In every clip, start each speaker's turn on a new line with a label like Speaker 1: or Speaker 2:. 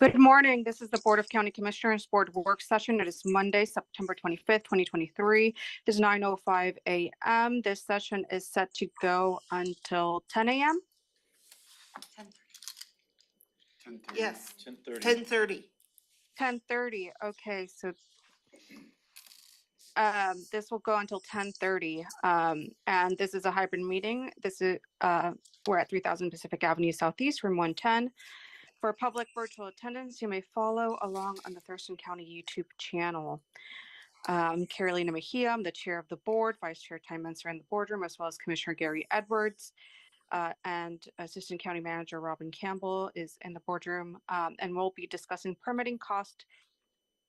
Speaker 1: Good morning. This is the Board of County Commissioners Board Work Session. It is Monday, September 25th, 2023. It is 9:05 a.m. This session is set to go until 10 a.m.
Speaker 2: 10:30.
Speaker 3: Yes,
Speaker 2: 10:30.
Speaker 3: 10:30.
Speaker 1: 10:30. Okay, so this will go until 10:30. And this is a hybrid meeting. This is we're at 3000 Pacific Avenue Southeast, room 110. For public virtual attendance, you may follow along on the Thurston County YouTube channel. Carolina Mejia, I'm the chair of the board. Vice Chair Ty Menser in the boardroom, as well as Commissioner Gary Edwards. And Assistant County Manager Robin Campbell is in the boardroom. And we'll be discussing permitting cost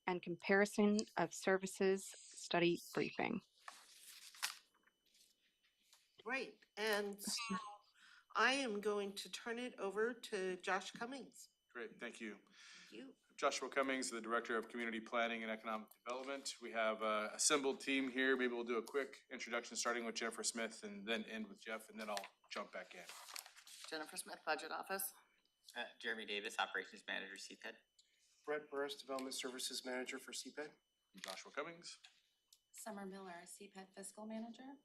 Speaker 1: and comparison of services study briefing.
Speaker 3: Great. And so I am going to turn it over to Josh Cummings.
Speaker 2: Great, thank you.
Speaker 3: Thank you.
Speaker 2: Joshua Cummings, the Director of Community Planning and Economic Development. We have an assembled team here. Maybe we'll do a quick introduction, starting with Jennifer Smith and then end with Jeff, and then I'll jump back in.
Speaker 4: Jennifer Smith, Budget Office.
Speaker 5: Jeremy Davis, Operations Manager, CPED.
Speaker 6: Brett Burris, Development Services Manager for CPED.
Speaker 2: Joshua Cummings.
Speaker 7: Summer Miller, CPED Fiscal Manager.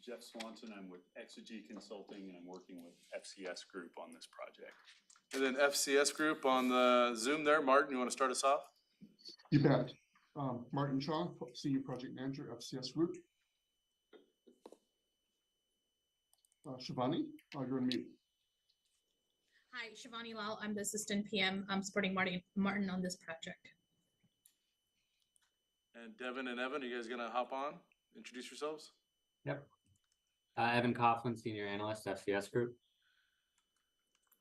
Speaker 8: Jeff Swanson, I'm with Exegy Consulting and I'm working with FCS Group on this project.
Speaker 2: And then FCS Group on the Zoom there. Martin, you want to start us off?
Speaker 9: You bet. Martin Shaw, Senior Project Manager, FCS Group. Shivani, you're on mute.
Speaker 10: Hi, Shivani Lal. I'm the Assistant PM. I'm supporting Martin on this project.
Speaker 2: And Devin and Evan, are you guys going to hop on? Introduce yourselves.
Speaker 5: Yep. Evan Coughlin, Senior Analyst, FCS Group.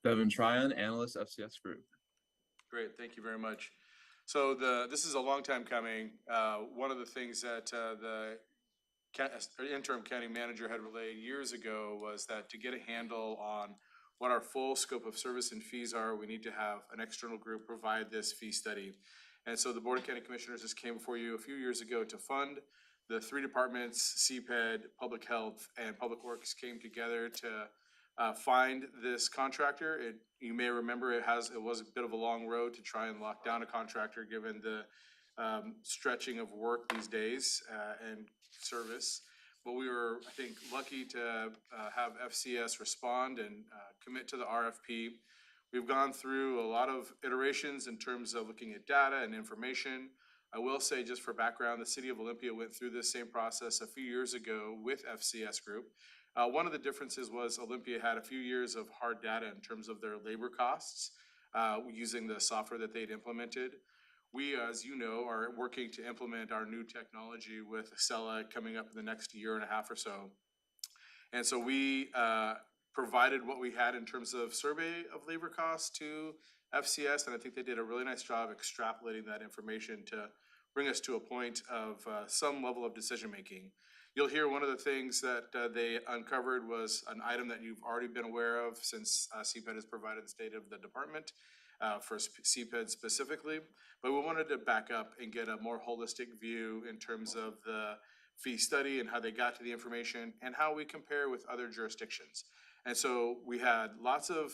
Speaker 11: Devin Tryon, Analyst, FCS Group.
Speaker 2: Great, thank you very much. So this is a long time coming. One of the things that the interim county manager had relayed years ago was that to get a handle on what our full scope of service and fees are, we need to have an external group provide this fee study. And so the Board of County Commissioners just came before you a few years ago to fund. The three departments, CPED, Public Health, and Public Works came together to find this contractor. You may remember it was a bit of a long road to try and lock down a contractor given the stretching of work these days and service. But we were, I think, lucky to have FCS respond and commit to the RFP. We've gone through a lot of iterations in terms of looking at data and information. I will say, just for background, the City of Olympia went through this same process a few years ago with FCS Group. One of the differences was Olympia had a few years of hard data in terms of their labor costs using the software that they'd implemented. We, as you know, are working to implement our new technology with Acela coming up in the next year and a half or so. And so we provided what we had in terms of survey of labor costs to FCS, and I think they did a really nice job extrapolating that information to bring us to a point of some level of decision making. You'll hear one of the things that they uncovered was an item that you've already been aware of since CPED has provided the state of the department for CPED specifically, but we wanted to back up and get a more holistic view in terms of the fee study and how they got to the information and how we compare with other jurisdictions. And so we had lots of,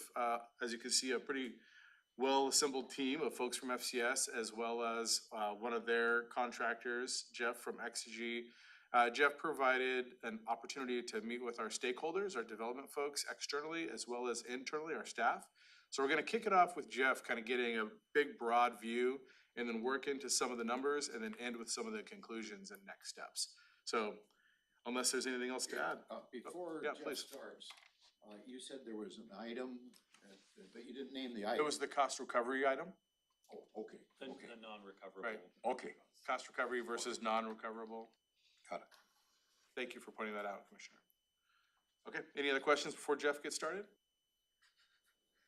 Speaker 2: as you can see, a pretty well-assembled team of folks from FCS, as well as one of their contractors, Jeff from Exegy. Jeff provided an opportunity to meet with our stakeholders, our development folks externally, as well as internally, our staff. So we're going to kick it off with Jeff kind of getting a big, broad view and then work into some of the numbers and then end with some of the conclusions and next steps. So unless there's anything else to add.
Speaker 12: Before
Speaker 2: yeah,
Speaker 12: Jeff
Speaker 2: please.
Speaker 12: starts, you said there was an item, but you didn't name the item.
Speaker 2: It was the cost recovery item.
Speaker 12: Oh, okay.
Speaker 8: The non-recoverable.
Speaker 2: Right.
Speaker 12: Okay.
Speaker 2: Cost recovery versus non-recoverable.
Speaker 12: Got it.
Speaker 2: Thank you for pointing that out, Commissioner. Okay, any other questions before Jeff gets started?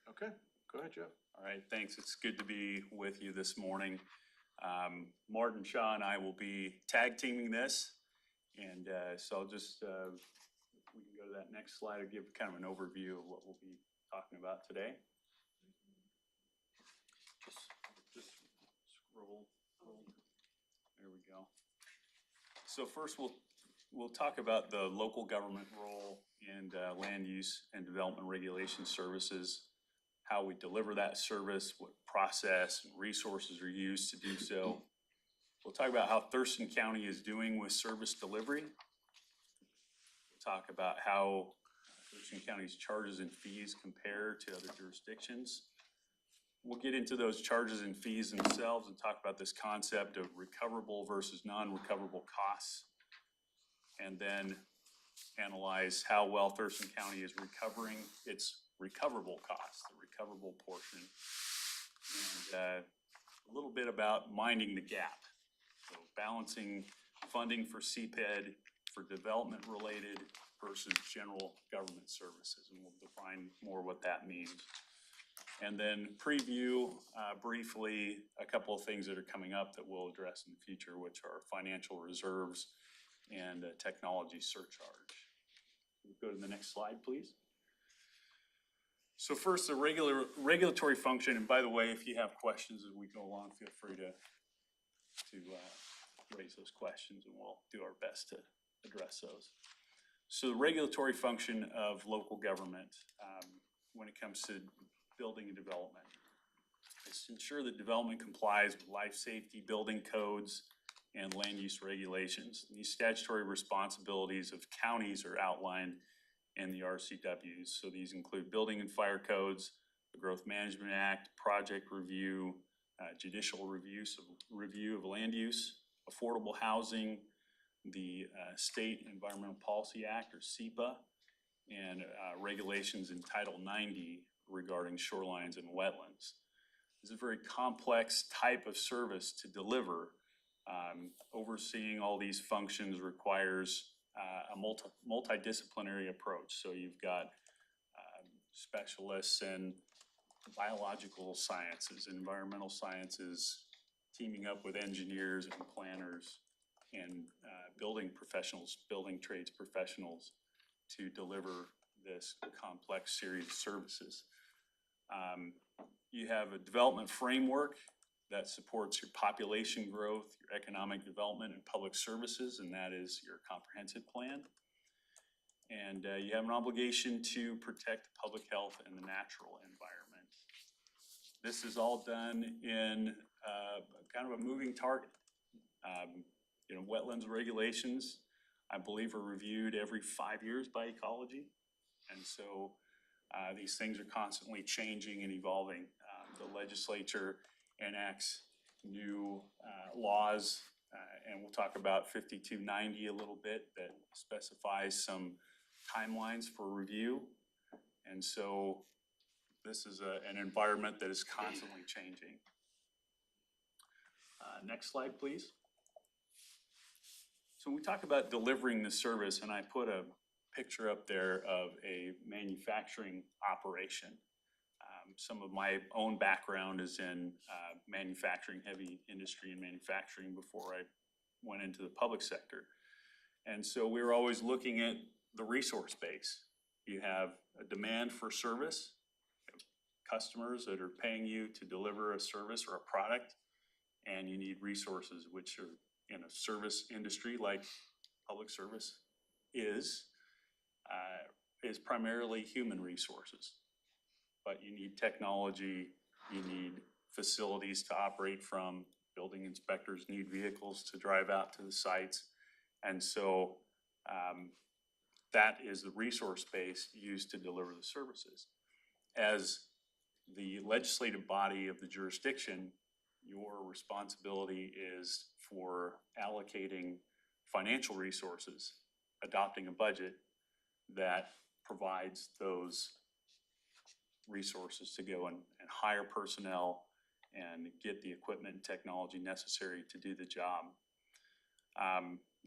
Speaker 2: Okay, go ahead, Jeff.
Speaker 8: All right, thanks. It's good to be with you this morning. Martin Shaw and I will be tag teaming this. And so I'll just, we can go to that next slide and give kind of an overview of what we'll be talking about today. Just scroll. There we go. So first we'll talk about the local government role and land use and development regulation services, how we deliver that service, what process and resources are used to do so. We'll talk about how Thurston County is doing with service delivery. We'll talk about how Thurston County's charges and fees compare to other jurisdictions. We'll get into those charges and fees themselves and talk about this concept of recoverable versus non-recoverable costs. And then analyze how well Thurston County is recovering its recoverable costs, the recoverable portion. And a little bit about minding the gap. So balancing funding for CPED for development related versus general government services. And we'll define more what that means. And then preview briefly a couple of things that are coming up that we'll address in the future, which are financial reserves and a technology surcharge. We'll go to the next slide, please. So first, the regulatory function, and by the way, if you have questions as we go along, feel free to raise those questions and we'll do our best to address those. So the regulatory function of local government when it comes to building and development is to ensure that development complies with life safety, building codes, and land use regulations. These statutory responsibilities of counties are outlined in the RCWs. So these include building and fire codes, the Growth Management Act, project review, judicial review of land use, affordable housing, the State Environmental Policy Act, or SEPA, and regulations in Title 90 regarding shorelines and wetlands. This is a very complex type of service to deliver. Overseeing all these functions requires a multidisciplinary approach. So you've got specialists in biological sciences, environmental sciences, teaming up with engineers and planners and building professionals, building trades professionals to deliver this complex series of services. You have a development framework that supports your population growth, your economic development, and public services, and that is your comprehensive plan. And you have an obligation to protect public health and the natural environment. This is all done in kind of a moving target. Wetlands regulations, I believe, are reviewed every 5 years by ecology. And so these things are constantly changing and evolving. The legislature enacts new laws, and we'll talk about 5290 a little bit, that specifies some timelines for review. And so this is an environment that is constantly changing. Next slide, please. So we talk about delivering the service, and I put a picture up there of a manufacturing operation. Some of my own background is in manufacturing, heavy industry and manufacturing before I went into the public sector. And so we were always looking at the resource base. You have a demand for service, customers that are paying you to deliver a service or a product, and you need resources, which are in a service industry like public service is primarily human resources. But you need technology, you need facilities to operate from, building inspectors need vehicles to drive out to the sites. And so that is the resource base used to deliver the services. As the legislative body of the jurisdiction, your responsibility is for allocating financial resources, adopting a budget that provides those resources to go and hire personnel and get the equipment and technology necessary to do the job.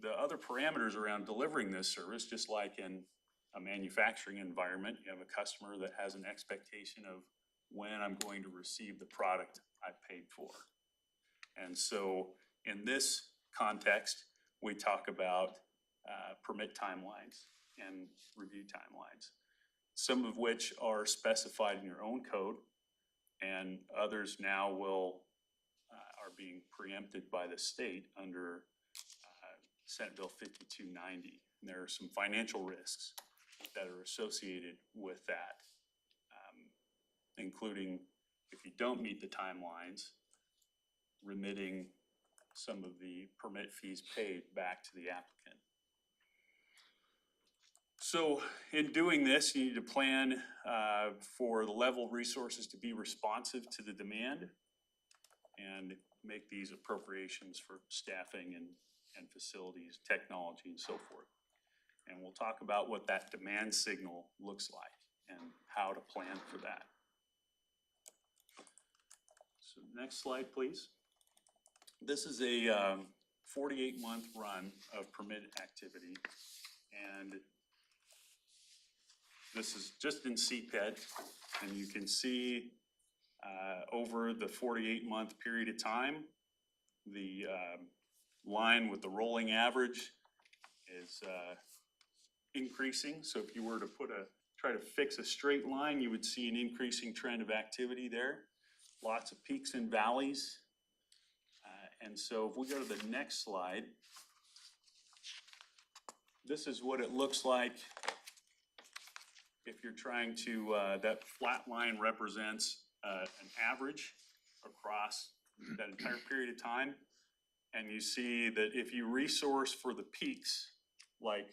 Speaker 8: The other parameters around delivering this service, just like in a manufacturing environment, you have a customer that has an expectation of when I'm going to receive the product I paid for. And so in this context, we talk about permit timelines and review timelines, some of which are specified in your own code, and others now are being preempted by the state under Senate Bill 5290. And there are some financial risks that are associated with that. including if you don't meet the timelines, remitting some of the permit fees paid back to the applicant. So in doing this, you need to plan for the level of resources to be responsive to the demand and make these appropriations for staffing and facilities, technology, and so forth. And we'll talk about what that demand signal looks like and how to plan for that. So next slide, please. This is a 48-month run of permit activity, and this is just in CPED, and you can see over the 48-month period of time, the line with the rolling average is increasing. So if you were to try to fix a straight line, you would see an increasing trend of activity there. Lots of peaks and valleys. And so if we go to the next slide, this is what it looks like if you're trying to, that flat line represents an average across that entire period of time. And you see that if you resource for the peaks, like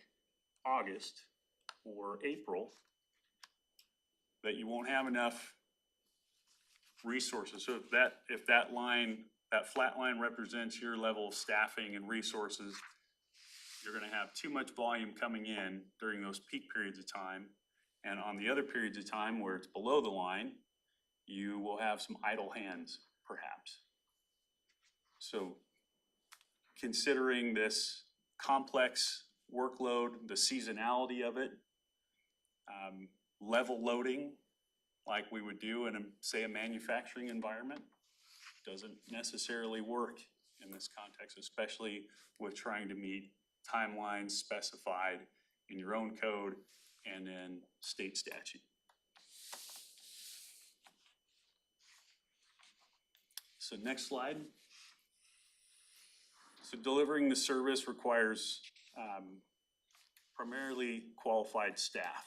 Speaker 8: August or April, that you won't have enough resources. So if that line, that flat line represents your level of staffing and resources, you're gonna have too much volume coming in during those peak periods of time. And on the other periods of time where it's below the line, you will have some idle hands, perhaps. So considering this complex workload, the seasonality of it, level loading, like we would do in say a manufacturing environment, doesn't necessarily work in this context, especially with trying to meet timelines specified in your own code and in state statute. So next slide. So delivering the service requires primarily qualified staff.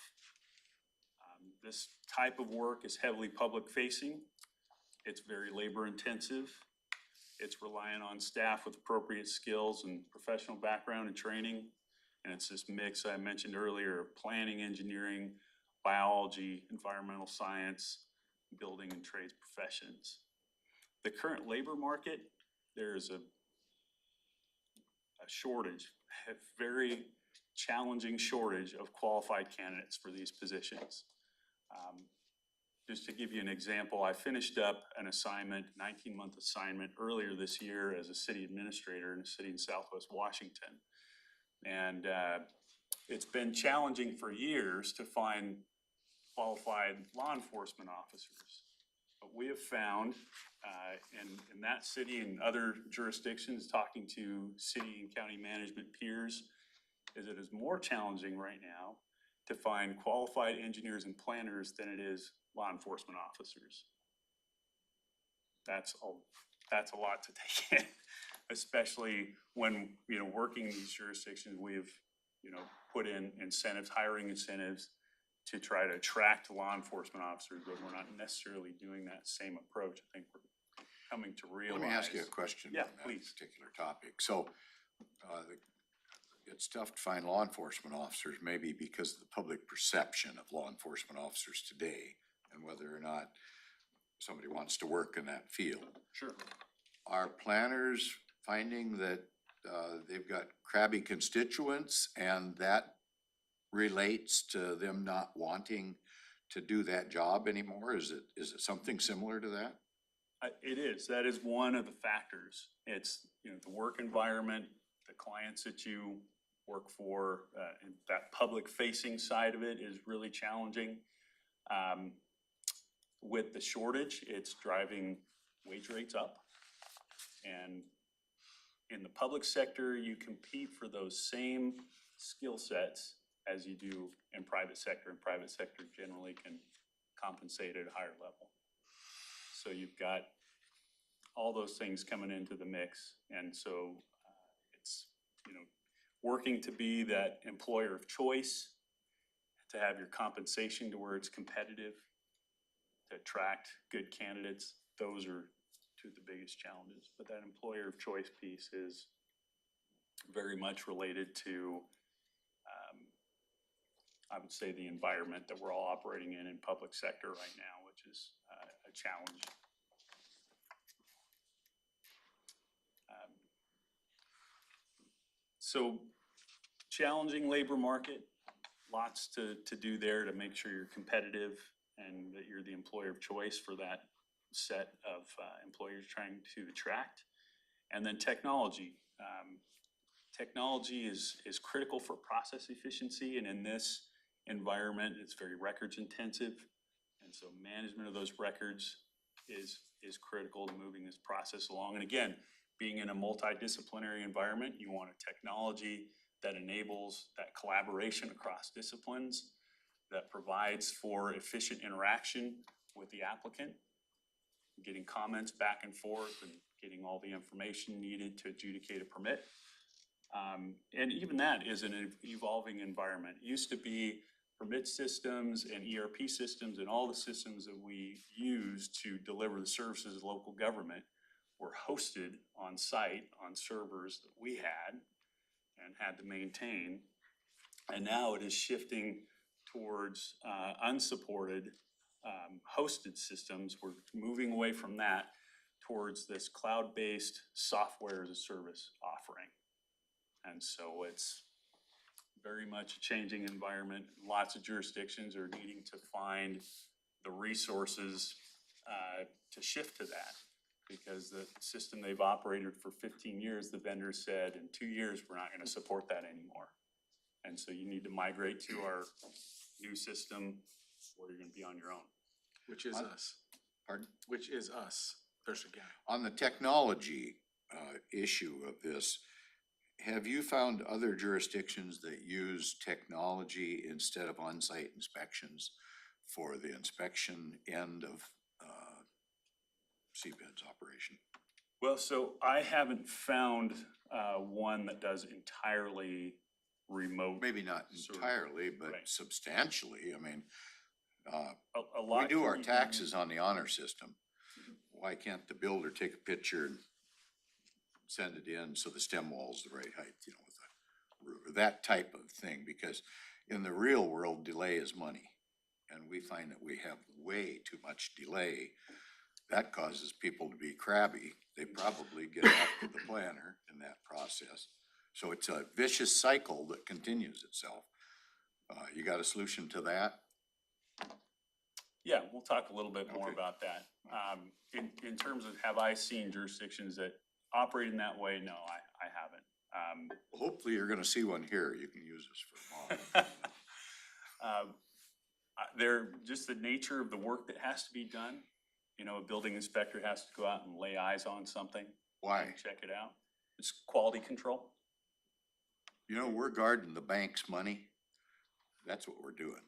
Speaker 8: This type of work is heavily public facing. It's very labor intensive. It's reliant on staff with appropriate skills and professional background and training. And it's this mix I mentioned earlier of planning, engineering, biology, environmental science, building and trades professions. The current labor market, there's a shortage, a very challenging shortage of qualified candidates for these positions. Just to give you an example, I finished up an assignment, 19-month assignment earlier this year as a city administrator in a city in Southwest Washington. And it's been challenging for years to find qualified law enforcement officers. But we have found in that city and other jurisdictions, talking to city and county management peers, is it is more challenging right now to find qualified engineers and planners than it is law enforcement officers. That's a lot to take in, especially when, working in these jurisdictions, we've, put in incentives, hiring incentives to try to attract law enforcement officers, but we're not necessarily doing that same approach. I think we're coming to realize.
Speaker 12: Let me ask you a question
Speaker 8: Yeah,
Speaker 12: on that
Speaker 8: please.
Speaker 12: particular topic. So, it's tough to find law enforcement officers, maybe because of the public perception of law enforcement officers today and whether or not somebody wants to work in that field.
Speaker 8: Sure.
Speaker 12: Are planners finding that they've got crabby constituents and that relates to them not wanting to do that job anymore? Is it something similar to that?
Speaker 8: It is. That is one of the factors. It's, the work environment, the clients that you work for, and that public facing side of it is really challenging. With the shortage, it's driving wage rates up. And in the public sector, you compete for those same skill sets as you do in private sector, and private sector generally can compensate at a higher level. So you've got all those things coming into the mix. And so it's, working to be that employer of choice, to have your compensation to where it's competitive, to attract good candidates. Those are two of the biggest challenges. But that employer of choice piece is very much related to, I would say, the environment that we're all operating in public sector right now, which is a challenge. So challenging labor market, lots to do there to make sure you're competitive and that you're the employer of choice for that set of employers trying to attract. And then technology. Technology is critical for process efficiency, and in this environment, it's very records intensive. And so management of those records is critical to moving this process along. And again, being in a multidisciplinary environment, you want a technology that enables that collaboration across disciplines, that provides for efficient interaction with the applicant, getting comments back and forth and getting all the information needed to adjudicate a permit. And even that is an evolving environment. It used to be permit systems and ERP systems and all the systems that we use to deliver the services of local government were hosted on site on servers that we had and had to maintain. And now it is shifting towards unsupported hosted systems. We're moving away from that towards this cloud-based software as a service offering. And so it's very much a changing environment. Lots of jurisdictions are needing to find the resources to shift to that, because the system they've operated for 15 years, the vendor said, in 2 years, we're not going to support that anymore. And so you need to migrate to our new system, or you're going to be on your own.
Speaker 2: Which is us.
Speaker 12: Pardon?
Speaker 2: Which is us, Thurston County.
Speaker 12: On the technology issue of this, have you found other jurisdictions that use technology instead of on-site inspections for the inspection end of CPED's operation?
Speaker 8: Well, so I haven't found one that does entirely remote.
Speaker 12: Maybe not
Speaker 8: sort of-
Speaker 12: entirely, but
Speaker 8: right.
Speaker 12: substantially. I mean,
Speaker 8: A lot
Speaker 12: we do our
Speaker 8: can be
Speaker 12: taxes on the honor system. Why can't the builder take a picture and send it in so the stem wall's the right height, you know, with the roof, that type of thing? Because in the real world, delay is money. And we find that we have way too much delay. That causes people to be crabby. They probably get after the planner in that process. So it's a vicious cycle that continues itself. You got a solution to that?
Speaker 8: Yeah, we'll talk a little bit more
Speaker 12: Okay.
Speaker 8: about that. In terms of, have I seen jurisdictions that operate in that way? No, I haven't.
Speaker 12: Hopefully you're gonna see one here. You can use this for a model.
Speaker 8: They're just the nature of the work that has to be done. You know, a building inspector has to go out and lay eyes on something.
Speaker 12: Why?
Speaker 8: And check it out. It's quality control.
Speaker 12: You know, we're guarding the bank's money. That's what we're doing.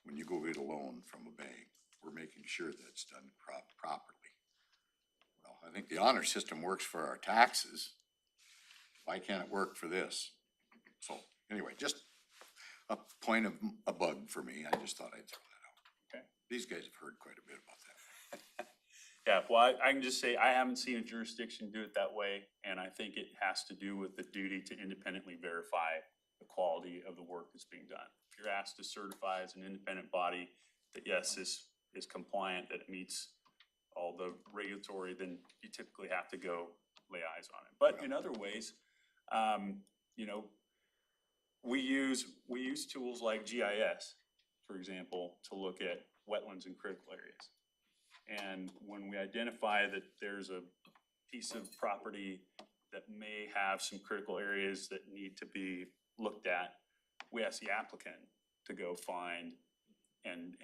Speaker 12: When you go get a loan from a bank, we're making sure that it's done properly. Well, I think the honor system works for our taxes. Why can't it work for this? So anyway, just a point of a bug for me. I just thought I'd throw that out.
Speaker 8: Okay.
Speaker 12: These guys have heard quite a bit about that.
Speaker 8: Yeah, well, I can just say I haven't seen a jurisdiction do it that way, and I think it has to do with the duty to independently verify the quality of the work that's being done. If you're asked to certify as an independent body that yes, this is compliant, that it meets all the regulatory, then you typically have to go lay eyes on it. But in other ways, you know, we use tools like GIS, for example, to look at wetlands and critical areas. And when we identify that there's a piece of property that may have some critical areas that need to be looked at, we ask the applicant to go find and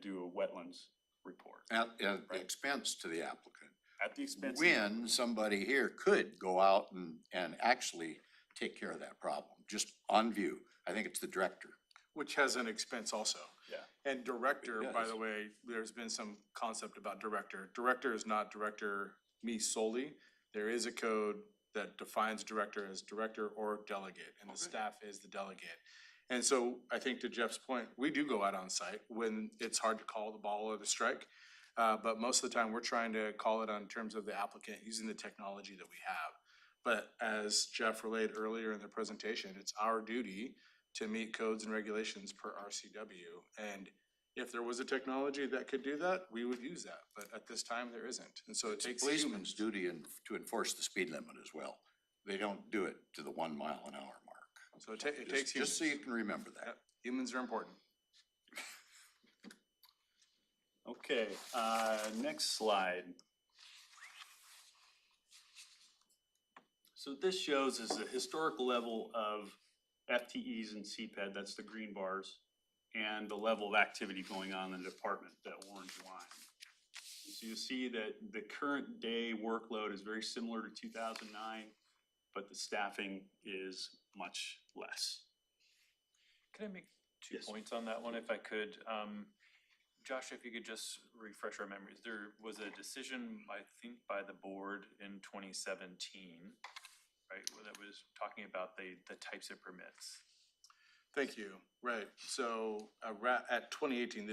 Speaker 8: do a wetlands report.
Speaker 12: At the expense to the applicant.
Speaker 8: At the expense.
Speaker 12: When somebody here could go out and actually take care of that problem, just on view. I think it's the director.
Speaker 2: Which has an expense also.
Speaker 8: Yeah.
Speaker 2: And director,
Speaker 12: It
Speaker 2: by
Speaker 12: does.
Speaker 2: the way, there's been some concept about director. Director is not director me solely. There is a code that defines director as director or delegate, and the staff is the delegate. And so I think to Jeff's point, we do go out on site when it's hard to call the ball or the strike. But most of the time, we're trying to call it on terms of the applicant using the technology that we have. But as Jeff relayed earlier in the presentation, it's our duty to meet codes and regulations per RCW. And if there was a technology that could do that, we would use that. But at this time, there isn't. And so it
Speaker 12: It's a
Speaker 2: takes
Speaker 12: policeman's
Speaker 2: humans.
Speaker 12: duty to enforce the speed limit as well. They don't do it to the 1 mile an hour mark.
Speaker 2: So it takes humans.
Speaker 12: Just so you can remember that.
Speaker 2: Yep, humans are important.
Speaker 8: Okay, next slide. So this shows is the historical level of FTEs and CPED, that's the green bars, and the level of activity going on in the department, that orange line. So you see that the current day workload is very similar to 2009, but the staffing is much less.
Speaker 13: Can I make two
Speaker 8: Yes.
Speaker 13: points on that one if I could? Josh, if you could just refresh our memories, there was a decision, I think, by the board in 2017, right, that was talking about the types of permits.
Speaker 2: Thank you. Right. So at 2018,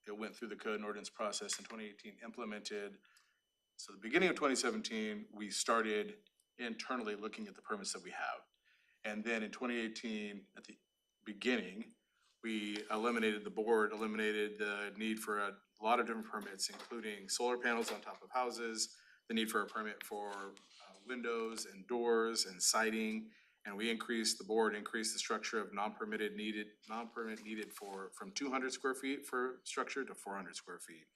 Speaker 2: it went through the code and ordinance process in 2018, implemented. So the beginning of 2017, we started internally looking at the permits that we have. And then in 2018, at the beginning, we the board eliminated the need for a lot of different permits, including solar panels on top of houses, the need for a permit for windows and doors and siding. And the board increased the structure of non-permit needed from 200 square feet for structure to 400 square feet.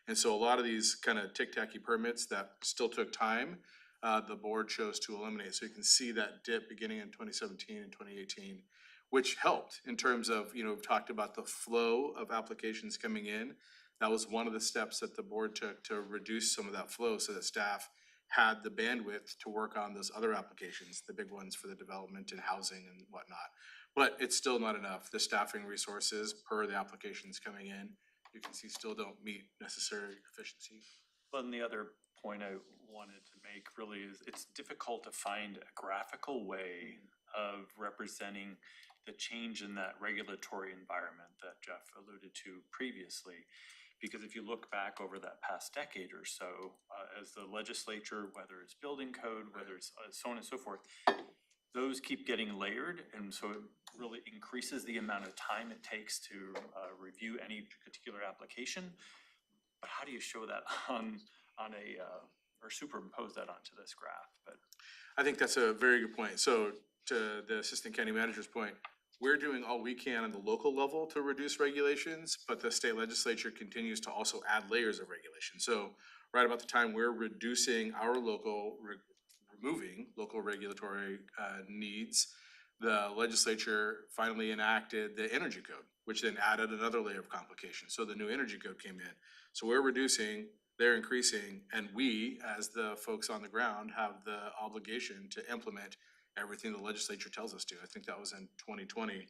Speaker 2: And so a lot of these kind of tic-tacky permits that still took time, the board chose to eliminate. So you can see that dip beginning in 2017 and 2018, which helped in terms of, we've talked about the flow of applications coming in. That was one of the steps that the board took to reduce some of that flow so that staff had the bandwidth to work on those other applications, the big ones for the development and housing and whatnot. But it's still not enough. The staffing resources per the applications coming in, you can see still don't meet necessary efficiency.
Speaker 13: Well, and the other point I wanted to make really is it's difficult to find a graphical way of representing the change in that regulatory environment that Jeff alluded to previously. Because if you look back over that past decade or so, as the legislature, whether it's building code, whether it's so on and so forth, those keep getting layered, and so it really increases the amount of time it takes to review any particular application. But how do you show that on a or superimpose that onto this graph? But
Speaker 2: I think that's a very good point. So to the assistant county manager's point, we're doing all we can on the local level to reduce regulations, but the state legislature continues to also add layers of regulation. So right about the time we're reducing our removing local regulatory needs, the legislature finally enacted the energy code, which then added another layer of complication. So the new energy code came in. So we're reducing, they're increasing, and we, as the folks on the ground, have the obligation to implement everything the legislature tells us to. I think that was in 2020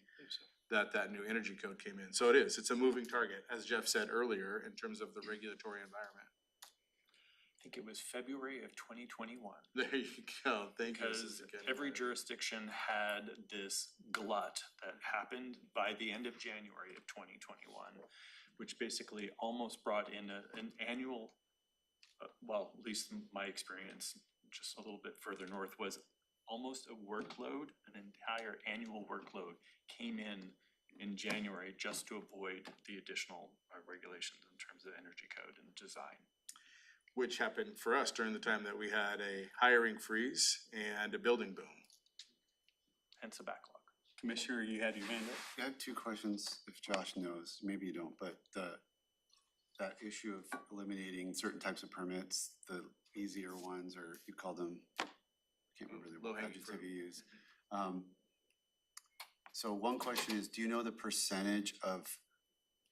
Speaker 2: that new energy code came in. So it's a moving target, as Jeff said earlier, in terms of the regulatory environment.
Speaker 13: I think it was February of 2021.
Speaker 2: There you go. Thank you.
Speaker 13: Because every jurisdiction had this glut that happened by the end of January of 2021, which basically almost brought in an annual, well, at least my experience, just a little bit further north, was almost a workload, an entire annual workload came in January just to avoid the additional regulations in terms of energy code and design.
Speaker 2: Which happened for us during the time that we had a hiring freeze and a building boom.
Speaker 13: Hence a backlog.
Speaker 8: Commissioner, you had your hand up?
Speaker 14: I have two questions, if Josh knows, maybe you don't, but that issue of eliminating certain types of permits, the easier ones, or you call them, I can't remember the
Speaker 2: Low-hanging
Speaker 14: adjective
Speaker 2: fruit.
Speaker 14: you use. So one question is, do you know the percentage of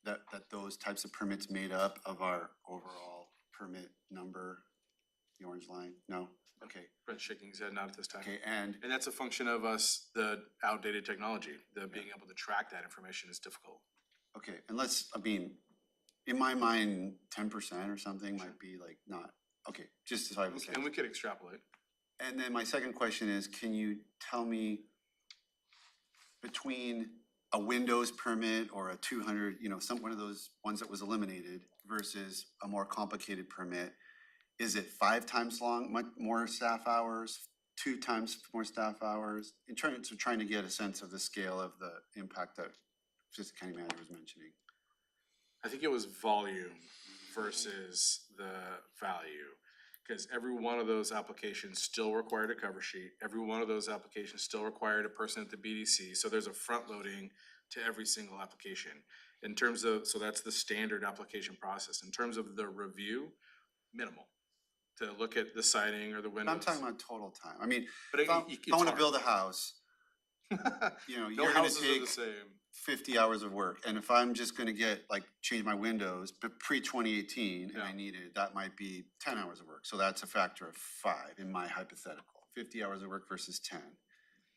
Speaker 14: that those types of permits made up of our overall permit number, the orange line? No? Okay.
Speaker 2: Brent's shaking his head not at this time.
Speaker 14: Okay, and
Speaker 2: that's a function of us, the outdated technology, being able to track that information is difficult.
Speaker 14: okay, and in my mind, 10% or something might be like not, okay, just as I was saying.
Speaker 2: And we could extrapolate.
Speaker 14: And then my second question is, can you tell me between a Windows permit or a 200, one of those ones that was eliminated, versus a more complicated permit? Is it 5 times long, much more staff hours, 2 times more staff hours? In trying to get a sense of the scale of the impact that Assistant County Manager was mentioning.
Speaker 2: I think it was volume versus the value. Because every one of those applications still required a cover sheet. Every one of those applications still required a person at the BDC. So there's a front loading to every single application. In terms of, so that's the standard application process. In terms of the review, minimal. To look at the siding or the windows.
Speaker 14: I'm talking about total time. I mean,
Speaker 2: But
Speaker 14: if I want to build a house, you know,
Speaker 2: No
Speaker 14: you're gonna
Speaker 2: houses are the
Speaker 14: take
Speaker 2: same.
Speaker 14: 50 hours of work. And if I'm just gonna get, like, change my windows, but pre-2018, and I
Speaker 2: Yeah.
Speaker 14: needed, that might be 10 hours of work. So that's a factor of 5 in my hypothetical, 50 hours of work versus 10.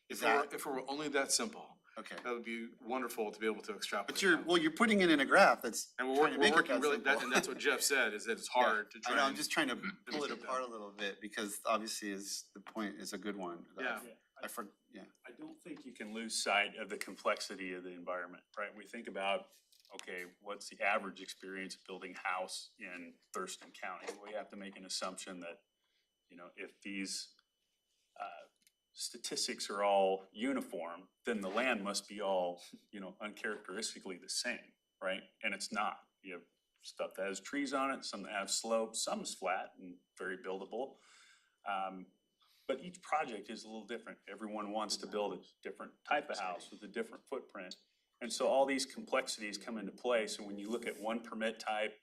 Speaker 14: Is that,
Speaker 2: If it were only that simple,
Speaker 14: okay?
Speaker 2: that would be wonderful to be able to extrapolate.
Speaker 14: But you're,
Speaker 2: that.
Speaker 14: well, you're putting it in a graph that's
Speaker 2: And
Speaker 14: trying to
Speaker 2: we're
Speaker 14: make it
Speaker 2: working
Speaker 14: that
Speaker 2: really,
Speaker 14: simple.
Speaker 2: and that's what Jeff said, is that it's
Speaker 14: Yeah,
Speaker 2: hard to try.
Speaker 14: I know, I'm
Speaker 2: and
Speaker 14: just trying to pull it
Speaker 2: demonstrate
Speaker 14: apart
Speaker 2: that.
Speaker 14: a little bit, because obviously the point is a good one.
Speaker 2: Yeah.
Speaker 14: Yeah.
Speaker 8: I don't think you can lose sight of the complexity of the environment, right? We think about, okay, what's the average experience of building a house in Thurston County? We have to make an assumption that, you know, if these statistics are all uniform, then the land must be all, you know, uncharacteristically the same, right? And it's not. You have stuff that has trees on it, some that have slopes, some is flat and very buildable. But each project is a little different. Everyone wants to build a different type of house with a different footprint. And so all these complexities come into play. So when you look at one permit type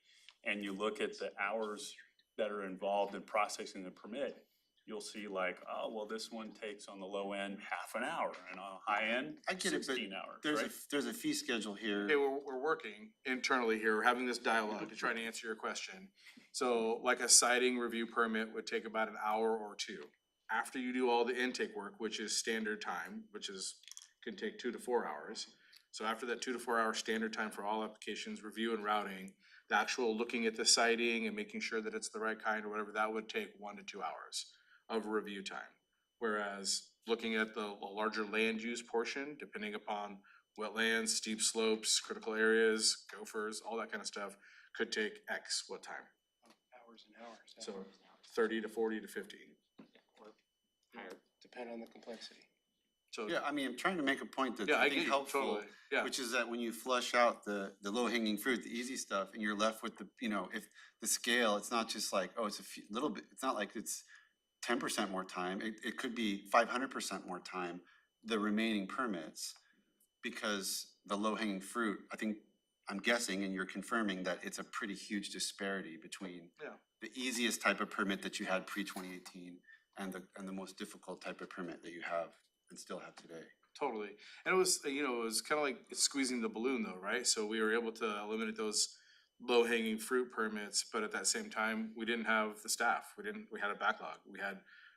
Speaker 8: and you look at the hours that are involved in processing the permit, you'll see like, oh, well, this one takes on the low end half an hour and on the high end,
Speaker 14: I get it, but
Speaker 8: 16 hours,
Speaker 14: there's
Speaker 8: right?
Speaker 14: there's a fee schedule here.
Speaker 2: Okay, we're working internally here, we're having this dialogue to try to answer your question. So like a siding review permit would take about an hour or 2. After you do all the intake work, which is standard time, can take 2 to 4 hours. So after that 2 to 4 hour standard time for all applications, review and routing, the actual looking at the siding and making sure that it's the right kind or whatever, that would take 1 to 2 hours of review time. Whereas looking at the larger land use portion, depending upon wetlands, steep slopes, critical areas, gophers, all that kind of stuff, could take X what time.
Speaker 6: Hours and hours.
Speaker 2: So 30 to 40 to 50.
Speaker 6: Depend on the complexity.
Speaker 2: So
Speaker 14: Yeah, I mean, I'm trying to make a point that's
Speaker 2: yeah,
Speaker 14: I
Speaker 2: I
Speaker 14: think
Speaker 2: get you,
Speaker 14: helpful,
Speaker 2: totally, yeah.
Speaker 14: which is that when you flush out the low hanging fruit, the easy stuff, and you're left with the, you know, if the scale, it's not just like, oh, it's a little bit, it's not like it's 10% more time. It could be 500% more time, the remaining permits, because the low hanging fruit, I think, I'm guessing, and you're confirming that it's a pretty huge disparity between
Speaker 2: Yeah.
Speaker 14: the easiest type of permit that you had pre-2018 and the most difficult type of permit that you have and still have today.
Speaker 2: Totally. And it was, you know, it was kind of like squeezing the balloon though, right? So we were able to eliminate those low hanging fruit permits, but at that same time, we didn't have the staff. We had a backlog. We had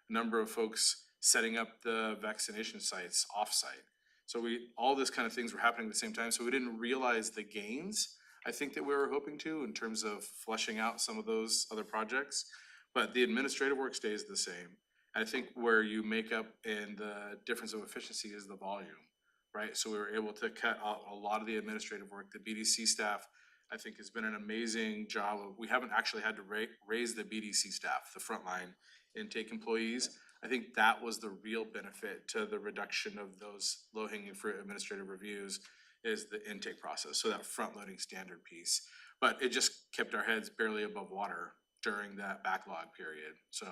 Speaker 2: a number of folks setting up the vaccination sites off-site. So all this kind of things were happening at the same time. So we didn't realize the gains, I think, that we were hoping to in terms of fleshing out some of those other projects. But the administrative work stays the same. I think where you make up in the difference of efficiency is the volume, right? So we were able to cut out a lot of the administrative work. The BDC staff, I think, has been an amazing job. We haven't actually had to raise the BDC staff, the frontline intake employees. I think that was the real benefit to the reduction of those low-hanging fruit administrative reviews is the intake process, so that front-loading standard piece. But it just kept our heads barely above water during that backlog period. So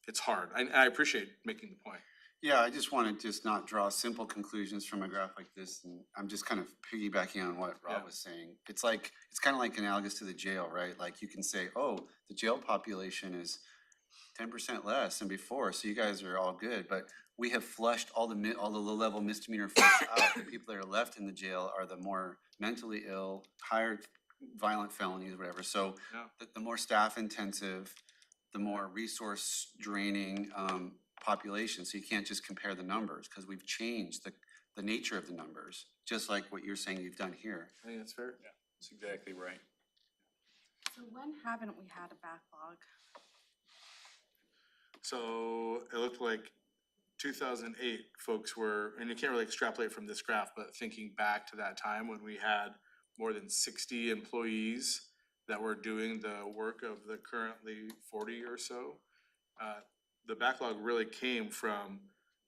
Speaker 2: it's hard. I appreciate making the point.
Speaker 14: Yeah, I just want to just not draw simple conclusions from a graph like this, and I'm just kind of piggybacking on what Rob was saying. It's kind of like analogous to the jail, right? Like you can say, oh, the jail population is 10% less than before, so you guys are all good, but we have flushed all the low-level misdemeanor folks out. The people that are left in the jail are the more mentally ill, higher violent felonies, whatever. So the more staff intensive, the more resource draining population. So you can't just compare the numbers because we've changed the nature of the numbers, just like what you're saying you've done here.
Speaker 2: I think that's fair.
Speaker 8: Yeah, that's exactly right.
Speaker 1: So when haven't we had a backlog?
Speaker 2: So it looked like 2008 folks were, and you can't really extrapolate from this graph, but thinking back to that time when we had more than 60 employees that were doing the work of the currently 40 or so. The backlog really came from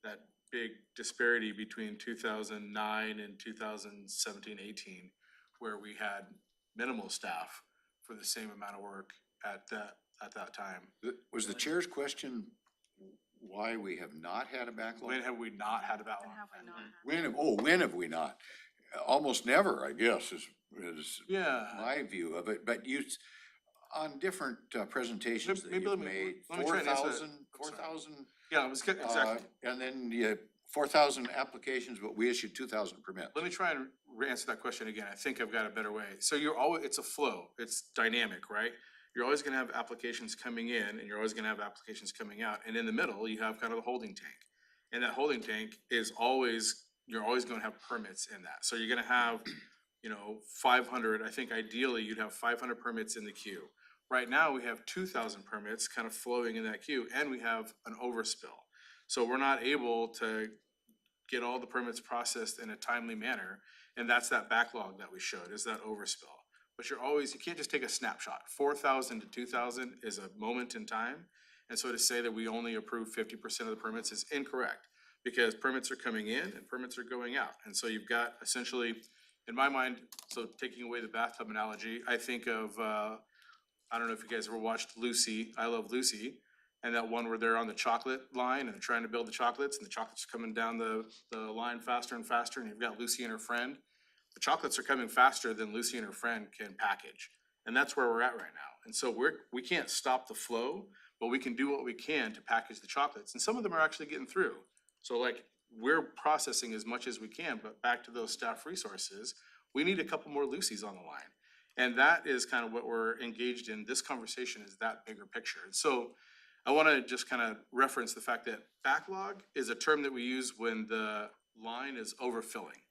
Speaker 2: that big disparity between 2009 and 2017, 18, where we had minimal staff for the same amount of work at that time.
Speaker 12: Was the chair's question why we have not had a backlog?
Speaker 2: When have we not had a backlog?
Speaker 12: When have we not? Almost never, I guess, is
Speaker 2: Yeah.
Speaker 12: my view of it, but on different presentations that
Speaker 2: Maybe
Speaker 12: you've
Speaker 2: let me
Speaker 12: made,
Speaker 2: try and answer that.
Speaker 12: 4,000.
Speaker 2: Yeah, it was exactly.
Speaker 12: And then you had 4,000 applications, but we issued 2,000 permits.
Speaker 2: Let me try and answer that question again. I think I've got a better way. So it's a flow. It's dynamic, right? You're always gonna have applications coming in and you're always gonna have applications coming out. And in the middle, you have kind of the holding tank. And that holding tank is you're always gonna have permits in that. So you're gonna have, 500, I think ideally you'd have 500 permits in the queue. Right now, we have 2,000 permits kind of flowing in that queue and we have an overspill. So we're not able to get all the permits processed in a timely manner. And that's that backlog that we showed, is that overspill. But you can't just take a snapshot. 4,000 to 2,000 is a moment in time. And so to say that we only approve 50% of the permits is incorrect because permits are coming in and permits are going out. And so you've got essentially, in my mind, so taking away the bathtub analogy, I think of, I don't know if you guys ever watched Lucy, I Love Lucy, and that one where they're on the chocolate line and they're trying to build the chocolates and the chocolates are coming down the line faster and faster and you've got Lucy and her friend. The chocolates are coming faster than Lucy and her friend can package. And that's where we're at right now. And so we can't stop the flow, but we can do what we can to package the chocolates. And some of them are actually getting through. So we're processing as much as we can, but back to those staff resources, we need a couple more Lucys on the line. And that is kind of what we're engaged in. This conversation is that bigger picture. And so I want to just kind of reference the fact that backlog is a term that we use when the line is overfilling.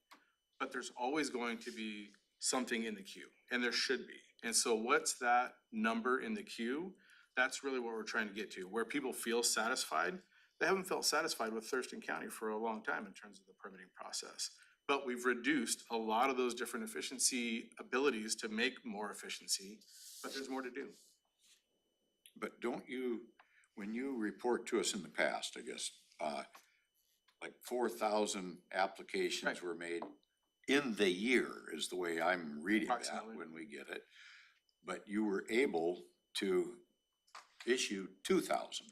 Speaker 2: But there's always going to be something in the queue, and there should be. And so what's that number in the queue? That's really what we're trying to get to, where people feel satisfied. They haven't felt satisfied with Thurston County for a long time in terms of the permitting process. But we've reduced a lot of those different efficiency abilities to make more efficiency, but there's more to do.
Speaker 12: But when you report to us in the past, I guess, 4,000 applications were made in the year is the way I'm reading that when we get it. But you were able to issue 2,000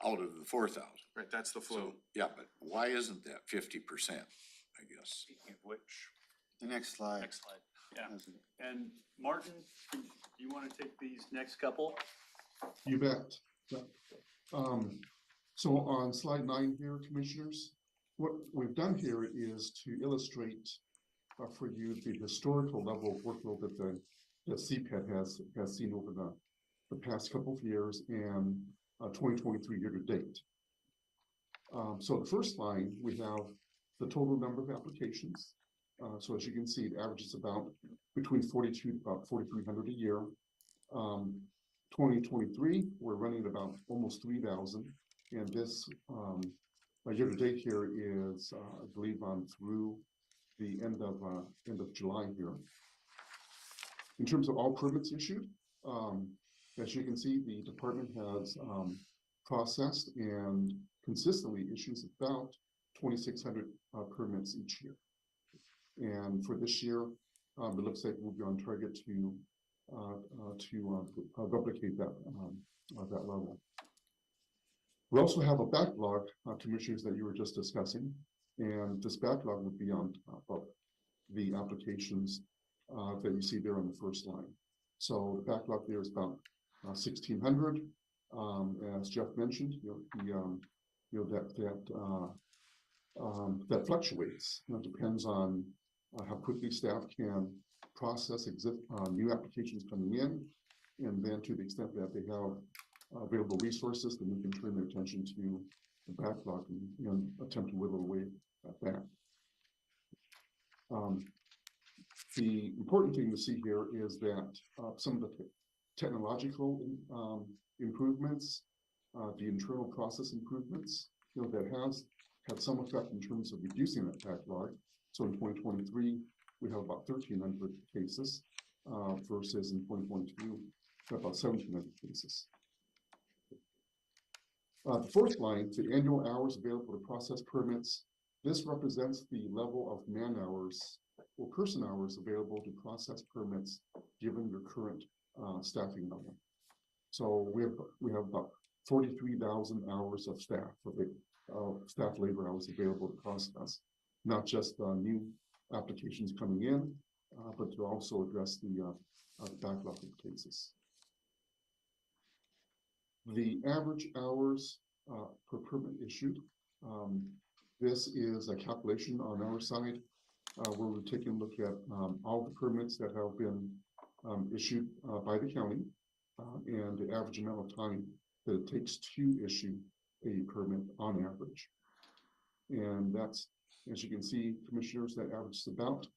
Speaker 12: out of the 4,000.
Speaker 2: Right, that's the flow.
Speaker 12: So, yeah, but why isn't that 50%, I guess?
Speaker 8: Speaking of which,
Speaker 14: The next slide.
Speaker 8: yeah. And Martin, do you want to take these next couple?
Speaker 9: You bet. Yeah. So on slide 9 here, commissioners, what we've done here is to illustrate for you the historical level of workload that the CPED has seen over the past couple of years and 2023 year to date. So the first line, we have the total number of applications. So as you can see, it averages about between 42 to about 4,300 a year. 2023, we're running at about almost 3,000, and this year to date here is, I believe, on through the end of July here. In terms of all permits issued, as you can see, the department has processed and consistently issues about 2,600 permits each year. And for this year, it looks like we'll be on target to replicate that level. We also have a backlog, commissioners, that you were just discussing, and this backlog would be on top of the applications that you see there on the first line. So the backlog there is about 1,600. As Jeff mentioned, that fluctuates. It depends on how quickly staff can process new applications coming in, and then to the extent that they have available resources, then we can turn their attention to the backlog and attempt to whittle away at that. The important thing to see here is that some of the technological improvements, the internal process improvements, that has had some effect in terms of reducing that backlog. So in 2023, we have about 1,300 cases. versus in 2022, about 1,700 cases. The fourth line, the annual hours available to process permits. This represents the level of man hours or person hours available to process permits given your current staffing level. So we have about 43,000 hours of staff labor hours available to process, not just new applications coming in, but to also address the backlog of cases. The average hours per permit issued. This is a calculation on our side where we're taking a look at all the permits that have been issued by the county and the average amount of time that it takes to issue a permit on average. And that's, as you can see, commissioners, that averages about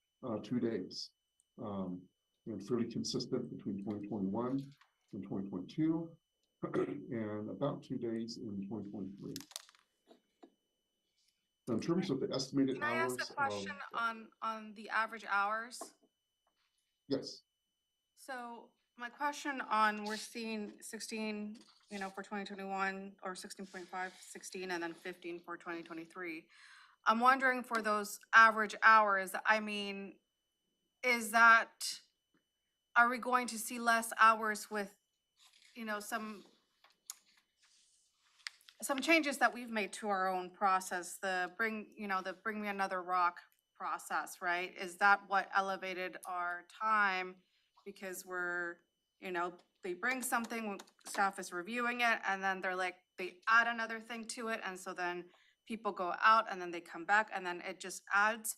Speaker 9: 2 days and fairly consistent between 2021 and 2022 and about 2 days in 2023. In terms of the estimated
Speaker 1: Can I
Speaker 9: hours.
Speaker 1: ask a question on the average hours?
Speaker 9: Yes.
Speaker 1: So my question on, we're seeing 16, for 2021, or 16.5, 16, and then 15 for 2023. I'm wondering for those average hours, I mean, are we going to see less hours with, some changes that we've made to our own process, the bring me another rock process, right? Is that what elevated our time? Because they bring something, staff is reviewing it, and then they add another thing to it, and so then people go out and then they come back and then it just adds?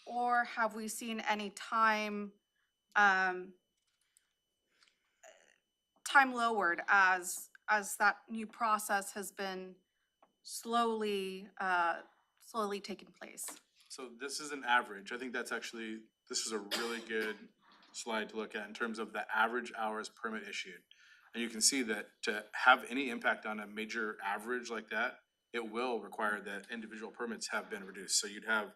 Speaker 1: Or have we seen any time lowered as that new process has been slowly taking place?
Speaker 2: So this is an average. I think this is a really good slide to look at in terms of the average hours permit issued. And you can see that to have any impact on a major average like that, it will require that individual permits have been reduced. So you'd have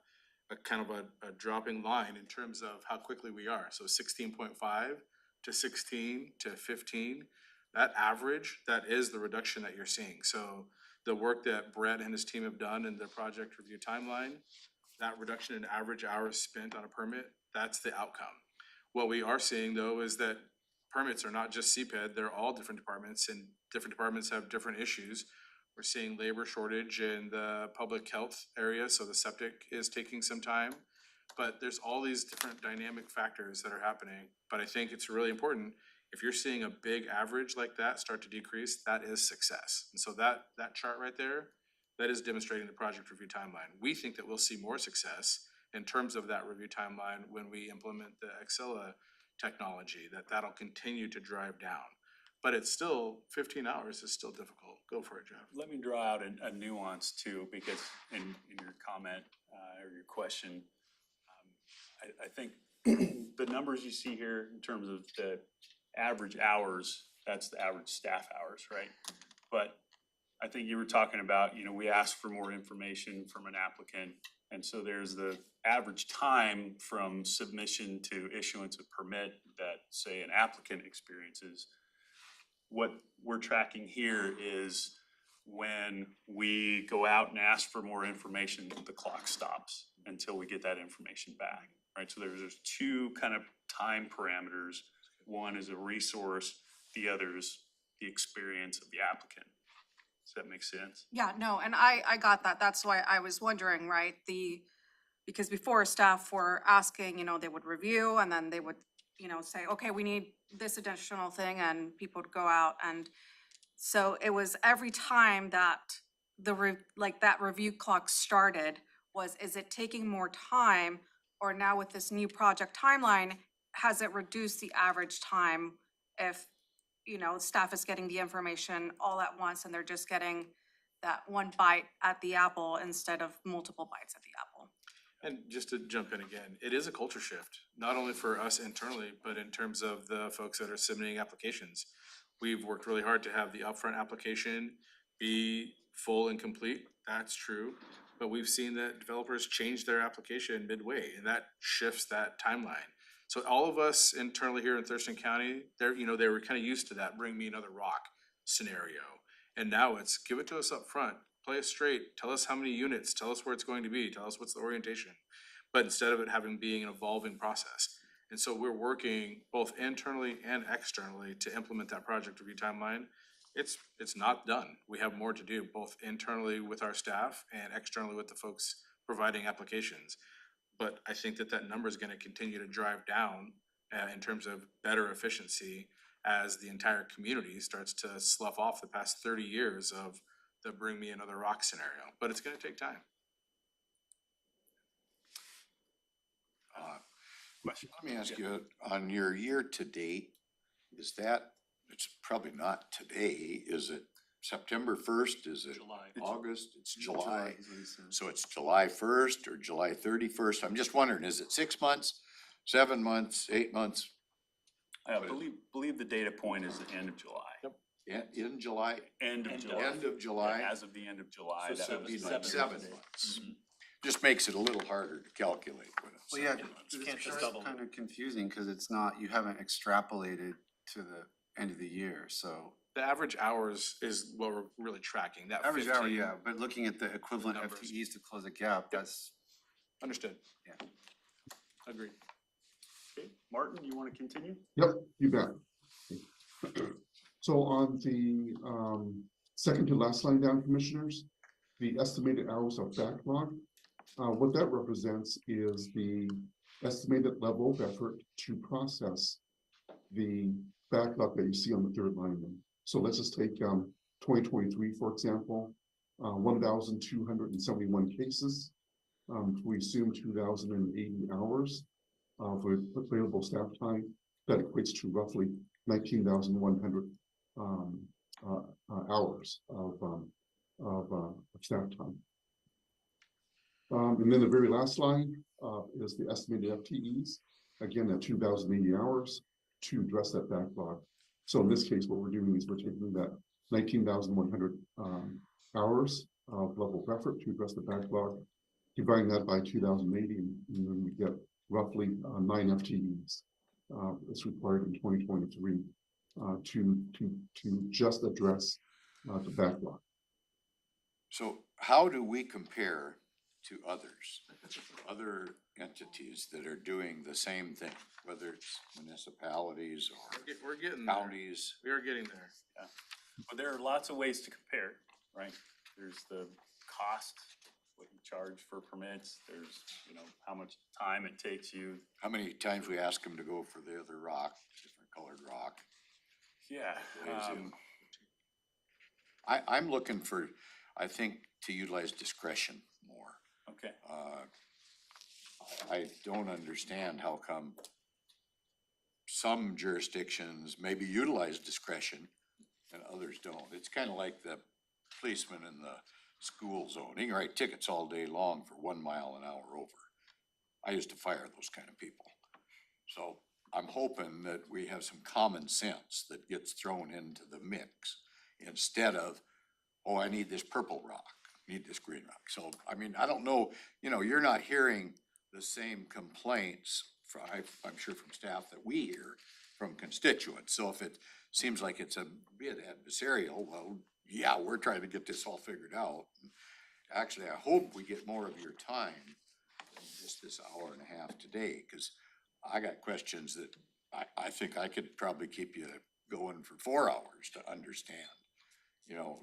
Speaker 2: a kind of a dropping line in terms of how quickly we are. So 16.5 to 16 to 15, that average, that is the reduction that you're seeing. So the work that Brett and his team have done in the project review timeline, that reduction in average hours spent on a permit, that's the outcome. What we are seeing though is that permits are not just CPED, they're all different departments, and different departments have different issues. We're seeing labor shortage in the public health area, so the septic is taking some time. But there's all these different dynamic factors that are happening. But I think it's really important, if you're seeing a big average like that start to decrease, that is success. And so that chart right there, that is demonstrating the project review timeline. We think that we'll see more success in terms of that review timeline when we implement the Excella technology, that'll continue to drive down. But it's still, 15 hours is still difficult. Go for it, Jeff.
Speaker 8: Let me draw out a nuance too, because in your comment or your question, I think the numbers you see here in terms of the average hours, that's the average staff hours, right? But I think you were talking about, we asked for more information from an applicant. And so there's the average time from submission to issuance of permit that, say, an applicant experiences. What we're tracking here is when we go out and ask for more information, the clock stops until we get that information back, right? So there's two kind of time parameters. One is a resource, the other is the experience of the applicant. Does that make sense?
Speaker 1: Yeah, no, and I got that. That's why I was wondering, right? Because before staff were asking, they would review and then they would, say, okay, we need this additional thing, and people would go out. And so it was every time that that review clock started is it taking more time, or now with this new project timeline, has it reduced the average time if staff is getting the information all at once and they're just getting that one bite at the apple instead of multiple bites at the apple?
Speaker 2: And just to jump in again, it is a culture shift, not only for us internally, but in terms of the folks that are submitting applications. We've worked really hard to have the upfront application be full and complete. That's true. But we've seen that developers change their application midway, and that shifts that timeline. So all of us internally here in Thurston County, they were kind of used to that, bring me another rock scenario. And now it's give it to us up front, play us straight, tell us how many units, tell us where it's going to be, tell us what's the orientation. But instead of it having being an evolving process. And so we're working both internally and externally to implement that project review timeline. It's not done. We have more to do, both internally with our staff and externally with the folks providing applications. But I think that number is gonna continue to drive down in terms of better efficiency as the entire community starts to slough off the past 30 years of the bring me another rock scenario, but it's gonna take time.
Speaker 8: Question.
Speaker 12: Let me ask you, on your year-to-date, is that, it's probably not today, is it September first, is it
Speaker 13: July.
Speaker 12: August, it's July?
Speaker 14: is what he said.
Speaker 12: So it's July 1st or July 31st? I'm just wondering, is it 6 months, 7 months, 8 months?
Speaker 8: I believe the data point is the end of July.
Speaker 12: In July?
Speaker 8: End of July.
Speaker 12: End of July?
Speaker 8: Yeah, as of the end of July.
Speaker 12: So
Speaker 8: that
Speaker 12: it'd be
Speaker 8: was
Speaker 12: like 7
Speaker 8: days.
Speaker 12: months.
Speaker 8: Mhm.
Speaker 12: Just makes it a little harder to calculate when it's.
Speaker 14: Well, yeah,
Speaker 12: 7 months.
Speaker 14: it's kind of confusing because it's not, you haven't extrapolated to the end of the year, so.
Speaker 2: The average hours is what we're really tracking, that
Speaker 14: Average hour,
Speaker 2: 15
Speaker 14: yeah, but looking at the equivalent
Speaker 2: numbers.
Speaker 14: FTEs to close a gap, that's,
Speaker 2: Understood.
Speaker 14: Yeah.
Speaker 2: Agreed.
Speaker 8: Okay, Martin, you want to continue?
Speaker 9: Yep, you bet. So on the second to last line down, commissioners, the estimated hours of backlog, what that represents is the estimated level of effort to process the backlog that you see on the third line. So let's just take 2023, for example, 1,271 cases. We assume 2,080 hours for available staff time. That equates to roughly 19,100 hours of staff time. And then the very last line is the estimated FTEs. Again, at 2,080 hours to address that backlog. So in this case, what we're doing is we're taking that 19,100 hours of level of effort to address the backlog, dividing that by 2,080, and then we get roughly 9 FTEs. It's required in 2023 to just address the backlog.
Speaker 12: So how do we compare to others, other entities that are doing the same thing, whether it's municipalities or
Speaker 2: We're getting there.
Speaker 12: counties?
Speaker 2: We are getting there.
Speaker 8: Yeah. But there are lots of ways to compare, right? There's the cost, what you charge for permits. There's, how much time it takes you.
Speaker 12: How many times we ask them to go for the other rock, different colored rock?
Speaker 8: Yeah.
Speaker 12: I'm looking for, I think, to utilize discretion more.
Speaker 8: Okay.
Speaker 12: I don't understand how come some jurisdictions maybe utilize discretion and others don't. It's kind of like the policeman in the school zoning, right? Tickets all day long for 1 mile an hour over. I used to fire those kind of people. So I'm hoping that we have some common sense that gets thrown into the mix instead of, oh, I need this purple rock, I need this green rock. So, I mean, I don't know, you're not hearing the same complaints from, I'm sure from staff that we hear from constituents. So if it seems like it's a bit adversarial, well, yeah, we're trying to get this all figured out. Actually, I hope we get more of your time than just this hour and a half today, because I got questions that I think I could probably keep you going for 4 hours to understand.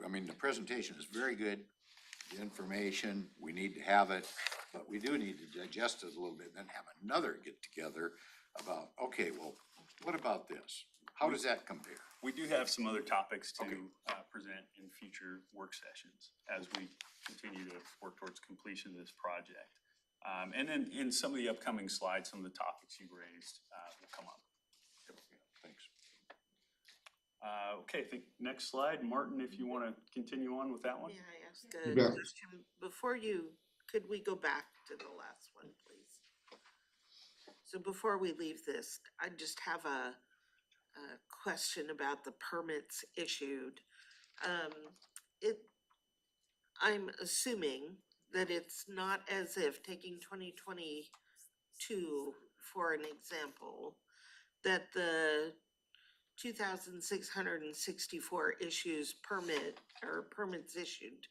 Speaker 12: I mean, the presentation is very good, the information, we need to have it, but we do need to digest it a little bit and then have another get together about, okay, well, what about this? How does that compare?
Speaker 8: We do have some other topics to present in future work sessions as we continue to work towards completion of this project. And then in some of the upcoming slides, some of the topics you raised will come up.
Speaker 12: Thanks.
Speaker 8: Okay, I think next slide, Martin, if you want to continue on with that one.
Speaker 3: May I ask
Speaker 9: You
Speaker 3: a
Speaker 9: bet.
Speaker 3: question before could we go back to the last one, please? So before we leave this, I just have a question about the permits issued. I'm assuming that it's not as if taking 2022 for an example, that the 2,664 issues permit or permits issued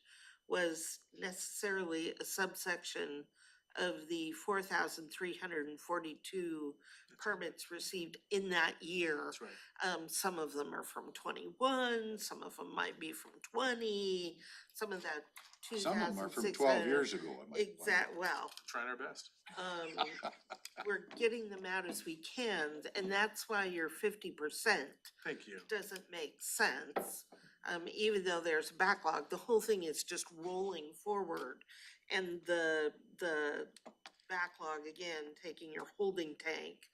Speaker 3: was necessarily a subsection of the 4,342 permits received in that year.
Speaker 2: That's right.
Speaker 3: Some of them are from 21, some of them might be from 20, some of that
Speaker 12: Some of them are from
Speaker 3: 2,600.
Speaker 12: 12 years ago. I might find.
Speaker 3: Well,
Speaker 2: Trying our best.
Speaker 3: we're getting them out as we can, and that's why your 50%
Speaker 2: Thank you.
Speaker 3: doesn't make sense. Even though there's a backlog, the whole thing is just rolling forward. And the backlog, again, taking your holding tank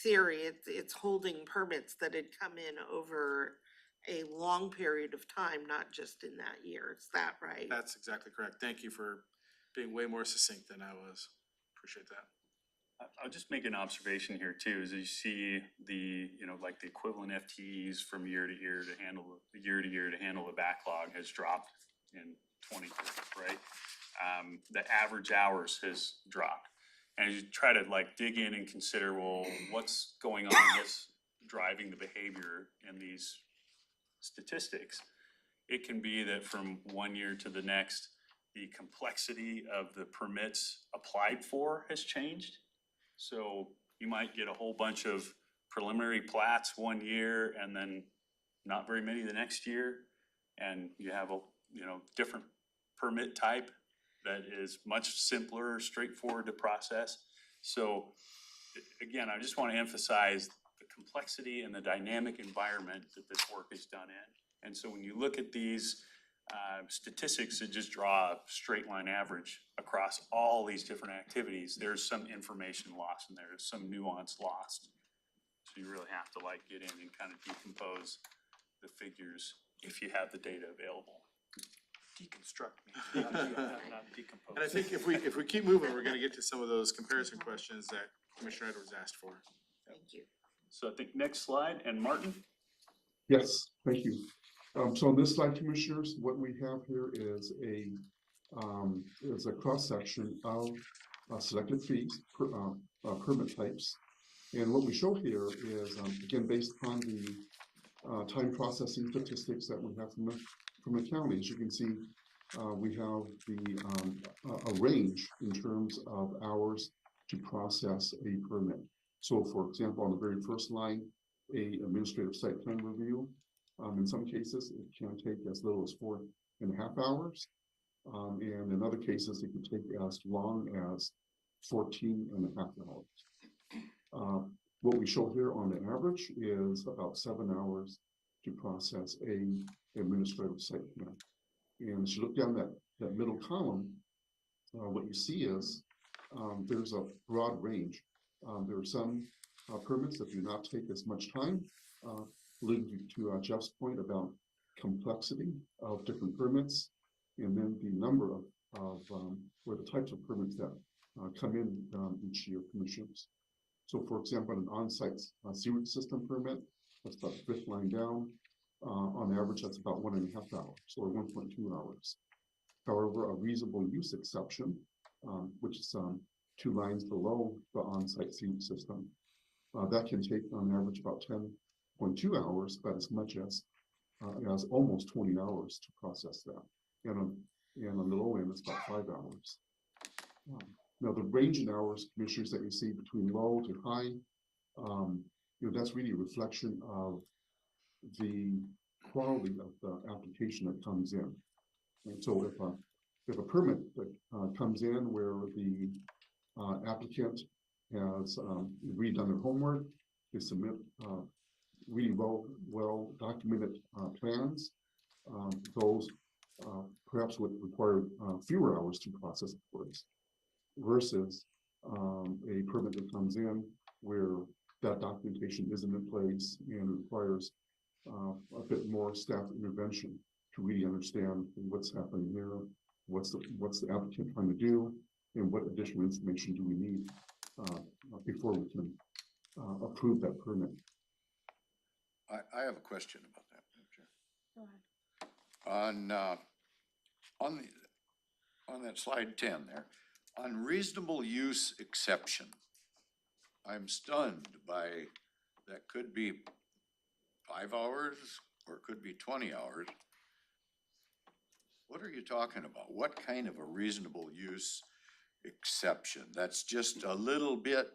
Speaker 3: theory, it's holding permits that had come in over a long period of time, not just in that year. Is that right?
Speaker 2: That's exactly correct. Thank you for being way more succinct than I was. Appreciate that.
Speaker 8: I'll just make an observation here too, is you see the, like the equivalent FTEs from year to year to handle the backlog has dropped in 20, right? The average hours has dropped. And as you try to like dig in and consider, well, what's going on, what's driving the behavior in these statistics, it can be that from one year to the next, the complexity of the permits applied for has changed. So you might get a whole bunch of preliminary plats one year and then not very many the next year. And you have a, different permit type that is much simpler, straightforward to process. So again, I just want to emphasize the complexity and the dynamic environment that this work is done in. And so when you look at these statistics that just draw a straight line average across all these different activities, there's some information lost in there, there's some nuance lost. So you really have to like get in and kind of decompose the figures if you have the data available.
Speaker 13: Deconstruct me, not decompose.
Speaker 2: And I think if we keep moving, we're gonna get to some of those comparison questions that Commissioner Edwards asked for.
Speaker 3: Thank you.
Speaker 8: So I think next slide, and Martin?
Speaker 9: Yes, thank you. So on this slide, Commissioners, what we have here is a cross-section of selected fees, permit types. And what we show here is, again, based upon the time processing statistics that we have from the county. As you can see, we have a range in terms of hours to process a permit. So for example, on the very first line, a administrative site plan review, in some cases, it can take as little as 4.5 hours. And in other cases, it can take as long as 14.5 hours. What we show here on the average is about 7 hours to process a administrative site plan. And as you look down that middle column, what you see is there's a broad range. There are some permits that do not take as much time, leading to Jeff's point about complexity of different permits, and then the number of or the types of permits that come in each year, commissions. So for example, an on-site sewage system permit, that's about the fifth line down. On average, that's about 1.5 hours, or 1.2 hours. However, a reasonable use exception, which is 2 lines below the on-site sewage system, that can take on average about 10.2 hours, but as much as almost 20 hours to process that. And on the low end, it's about 5 hours. Now, the range in hours, commissioners, that you see between low to high, that's really a reflection of the quality of the application that comes in. And so if a permit that comes in where the applicant has really done their homework, they submit really well documented plans, those perhaps would require fewer hours to process, of course, versus a permit that comes in where that documentation isn't in place and requires a bit more staff intervention to really understand what's happening there, what's the applicant trying to do, and what additional information do we need before we can approve that permit.
Speaker 12: I have a question about that.
Speaker 7: Go ahead.
Speaker 12: On that slide 10 there, on reasonable use exception, I'm stunned by, that could be 5 hours or it could be 20 hours. What are you talking about? What kind of a reasonable use exception? That's just a little bit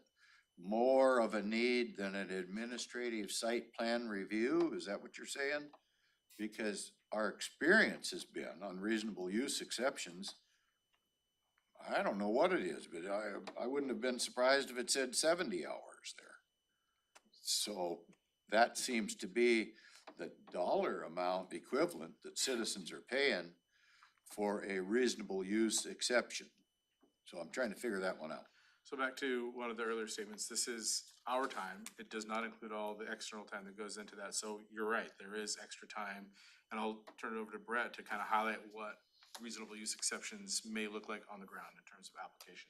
Speaker 12: more of a need than an administrative site plan review? Is that what you're saying? Because our experience has been on reasonable use exceptions, I don't know what it is, but I wouldn't have been surprised if it said 70 hours there. So that seems to be the dollar amount equivalent that citizens are paying for a reasonable use exception. So I'm trying to figure that one out.
Speaker 2: So back to one of the earlier statements, this is our time. It does not include all the external time that goes into that. So you're right, there is extra time. And I'll turn it over to Brett to kind of highlight what reasonable use exceptions may look like on the ground in terms of application.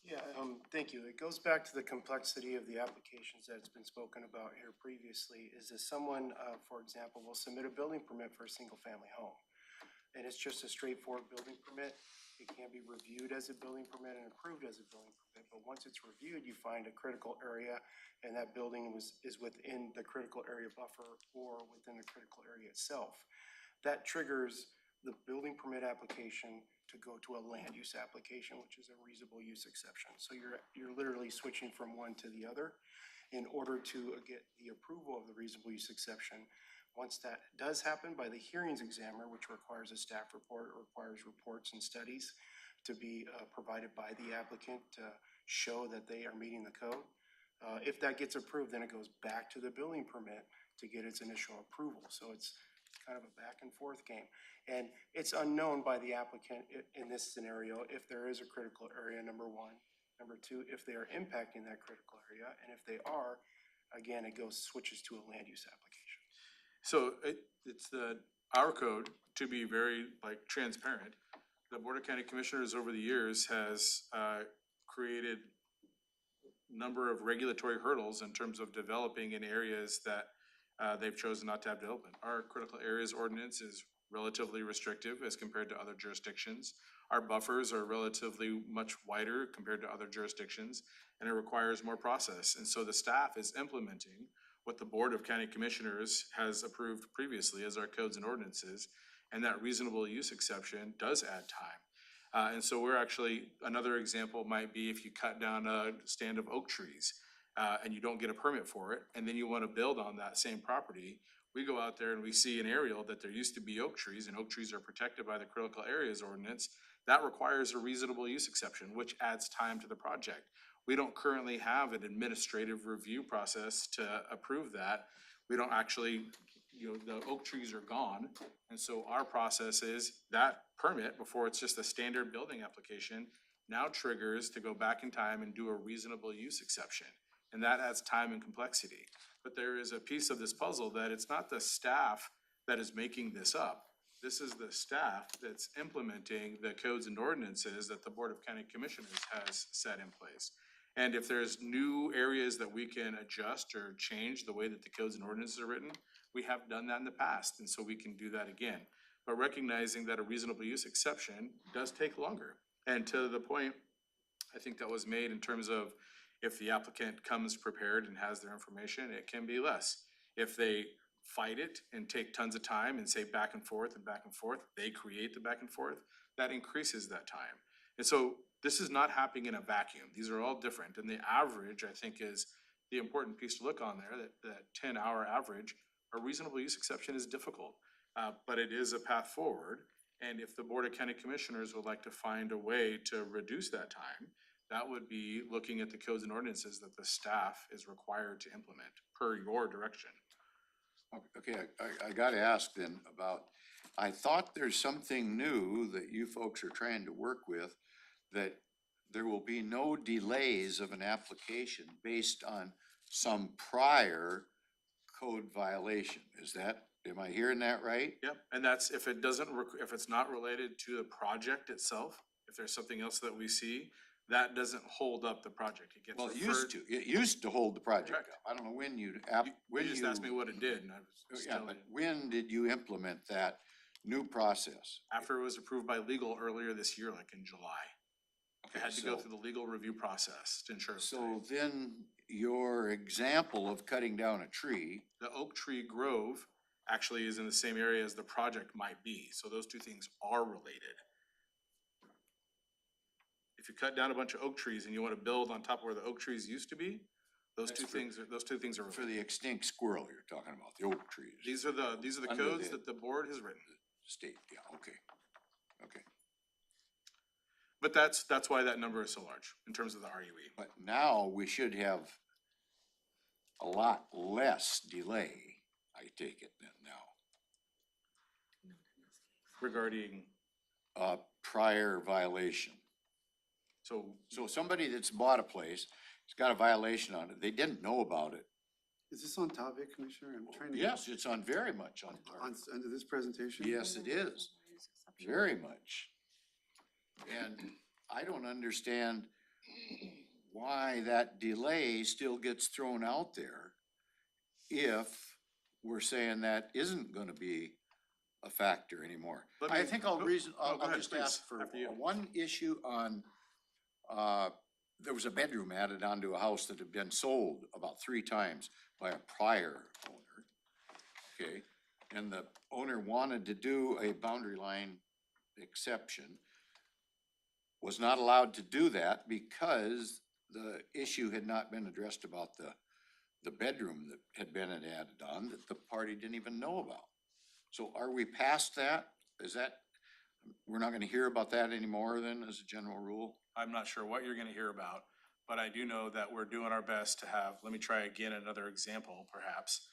Speaker 6: Yeah, thank you. It goes back to the complexity of the applications that's been spoken about here previously. Is that someone, for example, will submit a building permit for a single-family home, and it's just a straightforward building permit. It can be reviewed as a building permit and approved as a building permit, but once it's reviewed, you find a critical area, and that building is within the critical area buffer or within the critical area itself. That triggers the building permit application to go to a land use application, which is a reasonable use exception. So you're literally switching from one to the other in order to get the approval of the reasonable use exception. Once that does happen by the hearings examiner, which requires a staff report, or requires reports and studies to be provided by the applicant to show that they are meeting the code. If that gets approved, then it goes back to the building permit to get its initial approval. So it's kind of a back and forth game. And it's unknown by the applicant in this scenario if there is a critical area, number one. Number two, if they are impacting that critical area, and if they are, again, it switches to a land use application.
Speaker 2: So it's our code, to be very transparent. The Board of County Commissioners over the years has created a number of regulatory hurdles in terms of developing in areas that they've chosen not to have development. Our critical areas ordinance is relatively restrictive as compared to other jurisdictions. Our buffers are relatively much wider compared to other jurisdictions, and it requires more process. And so the staff is implementing what the Board of County Commissioners has approved previously as our codes and ordinances, and that reasonable use exception does add time. And so we're actually, another example might be if you cut down a stand of oak trees and you don't get a permit for it, and then you want to build on that same property. We go out there and we see an aerial that there used to be oak trees, and oak trees are protected by the critical areas ordinance. That requires a reasonable use exception, which adds time to the project. We don't currently have an administrative review process to approve that. We don't actually, the oak trees are gone. And so our process is that permit, before it's just a standard building application, now triggers to go back in time and do a reasonable use exception. And that adds time and complexity. But there is a piece of this puzzle that it's not the staff that is making this up. This is the staff that's implementing the codes and ordinances that the Board of County Commissioners has set in place. And if there's new areas that we can adjust or change the way that the codes and ordinances are written, we have done that in the past, and so we can do that again. But recognizing that a reasonable use exception does take longer. And to the point, I think that was made in terms of if the applicant comes prepared and has their information, it can be less. If they fight it and take tons of time and say back and forth, they create the back and forth, that increases that time. And so this is not happening in a vacuum. These are all different. And the average, I think, is the important piece to look on there, that 10-hour average. A reasonable use exception is difficult, but it is a path forward. And if the Board of County Commissioners would like to find a way to reduce that time, that would be looking at the codes and ordinances that the staff is required to implement per your direction.
Speaker 12: Okay, I gotta ask then about, I thought there's something new that you folks are trying to work with, that there will be no delays of an application based on some prior code violation. Am I hearing that right?
Speaker 2: Yep, and that's if if it's not related to the project itself, if there's something else that we see, that doesn't hold up the project. It gets referred.
Speaker 12: It used to hold the project
Speaker 2: Correct.
Speaker 12: up. I don't know when
Speaker 2: You just asked me what it did, and I was
Speaker 12: Yeah,
Speaker 2: telling
Speaker 12: but
Speaker 2: you.
Speaker 12: when did you implement that new process?
Speaker 2: After it was approved by legal earlier this year, like in July. It had to go through the legal review process to ensure.
Speaker 12: So then your example of cutting down a tree,
Speaker 2: The oak tree grove actually is in the same area as the project might be, so those two things are related. If you cut down a bunch of oak trees and you wanna build on top of where the oak trees used to be, those two things are
Speaker 12: for the extinct squirrel you're talking about, the oak trees.
Speaker 2: These are the
Speaker 12: Under
Speaker 2: codes
Speaker 12: the-
Speaker 2: that the board has written.
Speaker 12: State, yeah, okay. Okay.
Speaker 2: But that's why that number is so large in terms of the RUE.
Speaker 12: But now we should have a lot less delay, I take it then now.
Speaker 2: Regarding,
Speaker 12: Prior violation. So somebody that's bought a place, it's got a violation on it, they didn't know about it.
Speaker 14: Is this on topic, Commissioner? I'm trying to.
Speaker 12: Yes, it's on very much on
Speaker 14: On,
Speaker 12: target.
Speaker 14: under this presentation?
Speaker 12: Yes, it is, very much. And I don't understand why that delay still gets thrown out there if we're saying that isn't gonna be a factor anymore.
Speaker 2: Let
Speaker 12: I
Speaker 2: me-
Speaker 12: think
Speaker 2: go
Speaker 12: I'll
Speaker 2: ahead,
Speaker 12: just
Speaker 2: please,
Speaker 12: ask for
Speaker 2: after you.
Speaker 12: one issue on, there was a bedroom added onto a house that had been sold about 3 times by a prior owner. Okay, and the owner wanted to do a boundary line exception. Was not allowed to do that because the issue had not been addressed about the bedroom that had been added on that the party didn't even know about. So are we past that? Is that, we're not gonna hear about that anymore then as a general rule?
Speaker 2: I'm not sure what you're gonna hear about, but I do know that we're doing our best to have, let me try again another example perhaps.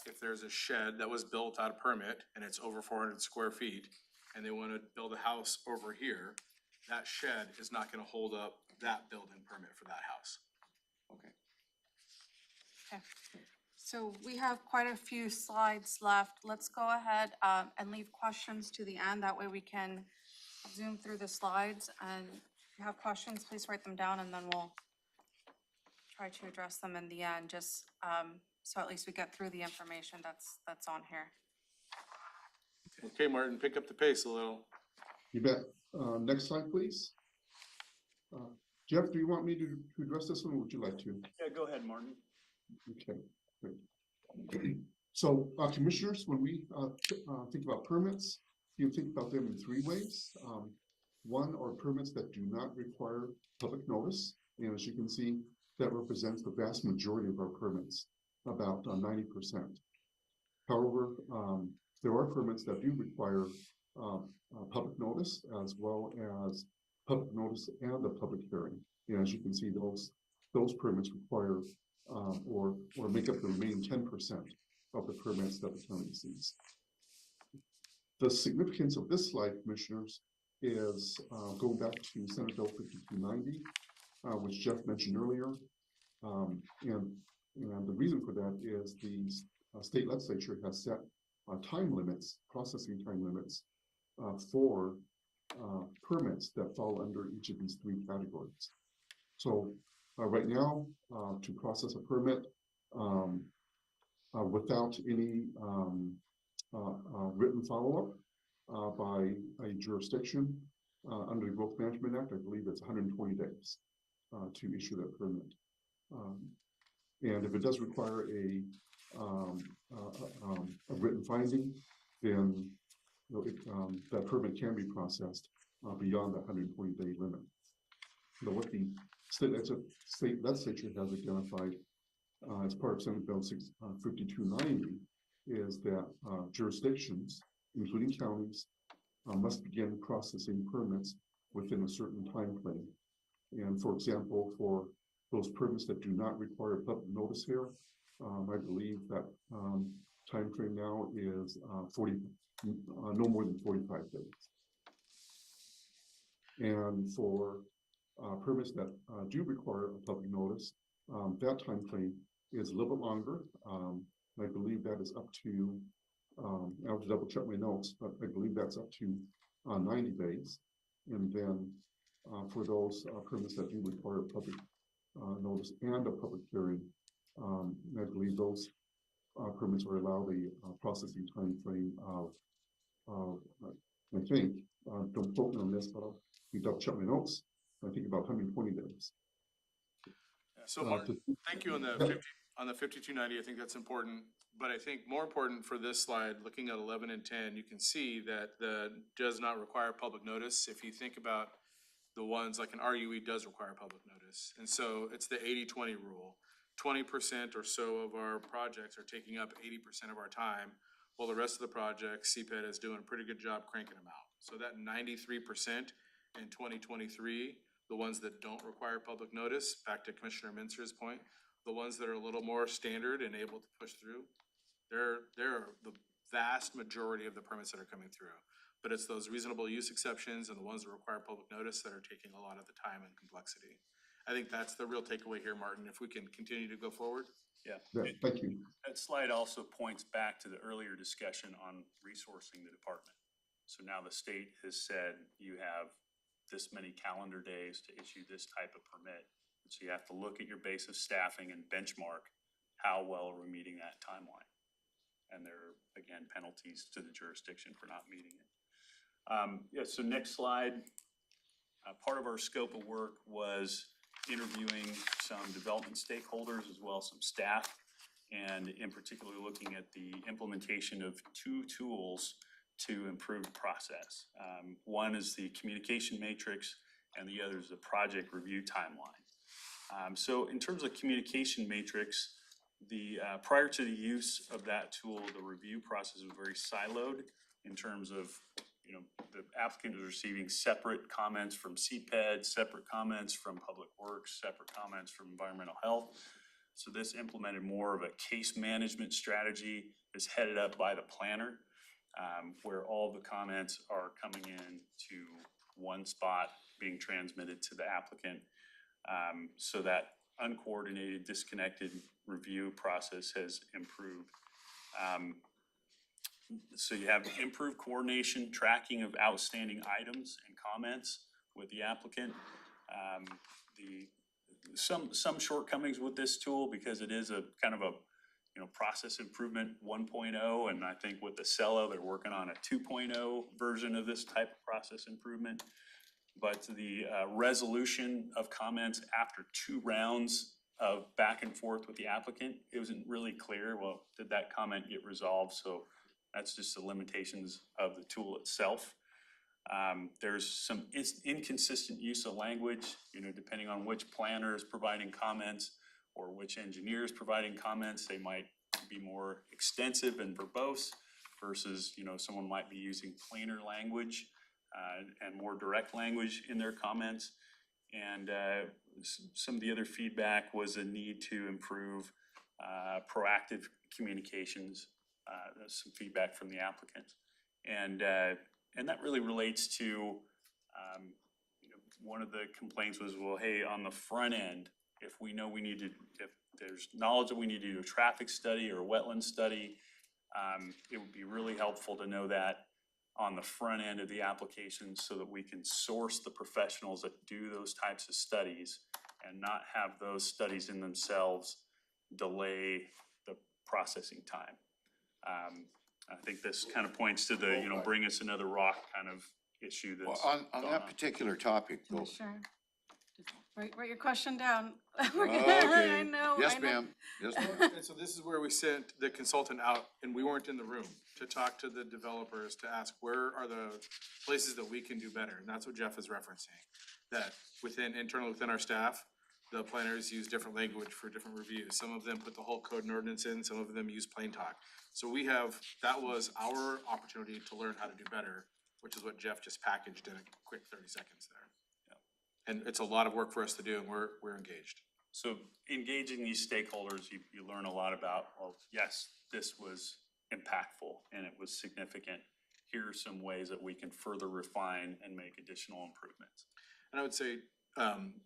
Speaker 2: If there's a shed that was built out of permit and it's over 400 square feet and they wanna build a house over here, that shed is not gonna hold up that building permit for that house.
Speaker 12: Okay.
Speaker 1: Okay. So we have quite a few slides left. Let's go ahead and leave questions to the end. That way we can zoom through the slides. And if you have questions, please write them down and then we'll try to address them in the end, just so at least we get through the information that's on here.
Speaker 2: Okay, Martin, pick up the pace a little.
Speaker 9: You bet. Next slide, please. Jeff, do you want me to address this one, or would you like to?
Speaker 8: Yeah, go ahead, Martin.
Speaker 9: Okay, great. So, commissioners, when we think about permits, you think about them in 3 ways. One are permits that do not require public notice, and as you can see, that represents the vast majority of our permits, about 90%. However, there are permits that do require public notice as well as public notice and a public hearing. And as you can see, those permits require or make up the remaining 10% of the permits that the county sees. The significance of this slide, commissioners, is going back to Senate Bill 5290, which Jeff mentioned earlier. And the reason for that is the state legislature has set time limits, processing time limits for permits that fall under each of these 3 categories. So right now, to process a permit without any written follow-up by a jurisdiction under the Growth Management Act, I believe it's 120 days to issue that permit. And if it does require a written finding, then that permit can be processed beyond the 120-day limit. But what the state legislature has identified as part of Senate Bill 5290 is that jurisdictions, including counties, must begin processing permits within a certain time frame. And for example, for those permits that do not require public notice here, I believe that time frame now is no more than 45 days. And for permits that do require a public notice, that time frame is a little bit longer. I believe that is up to, I'll have to double check my notes, but I believe that's up to 90 days. And then for those permits that do require a public notice and a public hearing, I believe those permits are allowed a processing time frame of, I think, don't quote me on this, but I'll double check my notes. I think about 120 days.
Speaker 2: So Martin, thank you on the 5290, I think that's important. But I think more important for this slide, looking at 11 and 10, you can see that does not require public notice. If you think about the ones like an RUE does require public notice. And so it's the 80-20 rule. 20% or so of our projects are taking up 80% of our time, while the rest of the projects, CPED is doing a pretty good job cranking them out. So that 93% in 2023, the ones that don't require public notice, back to Commissioner Mintzer's point, the ones that are a little more standard and able to push through, they're the vast majority of the permits that are coming through. But it's those reasonable use exceptions and the ones that require public notice that are taking a lot of the time and complexity. I think that's the real takeaway here, Martin, if we can continue to go forward.
Speaker 8: Yeah.
Speaker 9: Thank you.
Speaker 8: That slide also points back to the earlier discussion on resourcing the department. So now the state has said you have this many calendar days to issue this type of permit. So you have to look at your base of staffing and benchmark how well are we meeting that timeline. And there are, again, penalties to the jurisdiction for not meeting it. Yeah, so next slide. Part of our scope of work was interviewing some development stakeholders as well as some staff, and in particular looking at the implementation of two tools to improve the process. One is the communication matrix and the other is the project review timeline. So in terms of communication matrix, prior to the use of that tool, the review process was very siloed in terms of, you know, the applicant is receiving separate comments from CPED, separate comments from Public Works, separate comments from Environmental Health. So this implemented more of a case management strategy that's headed up by the planner, where all the comments are coming in to one spot, being transmitted to the applicant. So that uncoordinated, disconnected review process has improved. So you have improved coordination, tracking of outstanding items and comments with the applicant. Some shortcomings with this tool because it is a kind of a, you know, process improvement 1.0, and I think with the Acela, they're working on a 2.0 version of this type of process improvement. But the resolution of comments after 2 rounds of back and forth with the applicant, it wasn't really clear, well, did that comment get resolved? So that's just the limitations of the tool itself. There's some inconsistent use of language, you know, depending on which planner is providing comments or which engineer is providing comments. They might be more extensive and verbose versus, you know, someone might be using plainer language and more direct language in their comments. And some of the other feedback was a need to improve proactive communications. There's some feedback from the applicant. And that really relates to, you know, one of the complaints was, well, hey, on the front end, if we know we need to, if there's knowledge that we need to do a traffic study or a wetland study, it would be really helpful to know that on the front end of the application so that we can source the professionals that do those types of studies and not have those studies in themselves delay the processing time. I think this kind of points to the, you know, bring us another rock kind of issue that's
Speaker 12: on that particular topic, though.
Speaker 4: Sure. Write your question down.
Speaker 12: Okay.
Speaker 4: I know.
Speaker 12: Yes,
Speaker 4: I know.
Speaker 12: ma'am. Yes, ma'am.
Speaker 2: And so this is where we sent the consultant out, and we weren't in the room, to talk to the developers to ask where are the places that we can do better. And that's what Jeff is referencing, that internally within our staff, the planners use different language for different reviews. Some of them put the whole code and ordinance in, some of them use plain talk. So that was our opportunity to learn how to do better, which is what Jeff just packaged in a quick 30 seconds there. Yeah. And it's a lot of work for us to do, and we're engaged.
Speaker 8: So engaging these stakeholders, you learn a lot about, well, yes, this was impactful and it was significant. Here are some ways that we can further refine and make additional improvements.
Speaker 2: And I would say,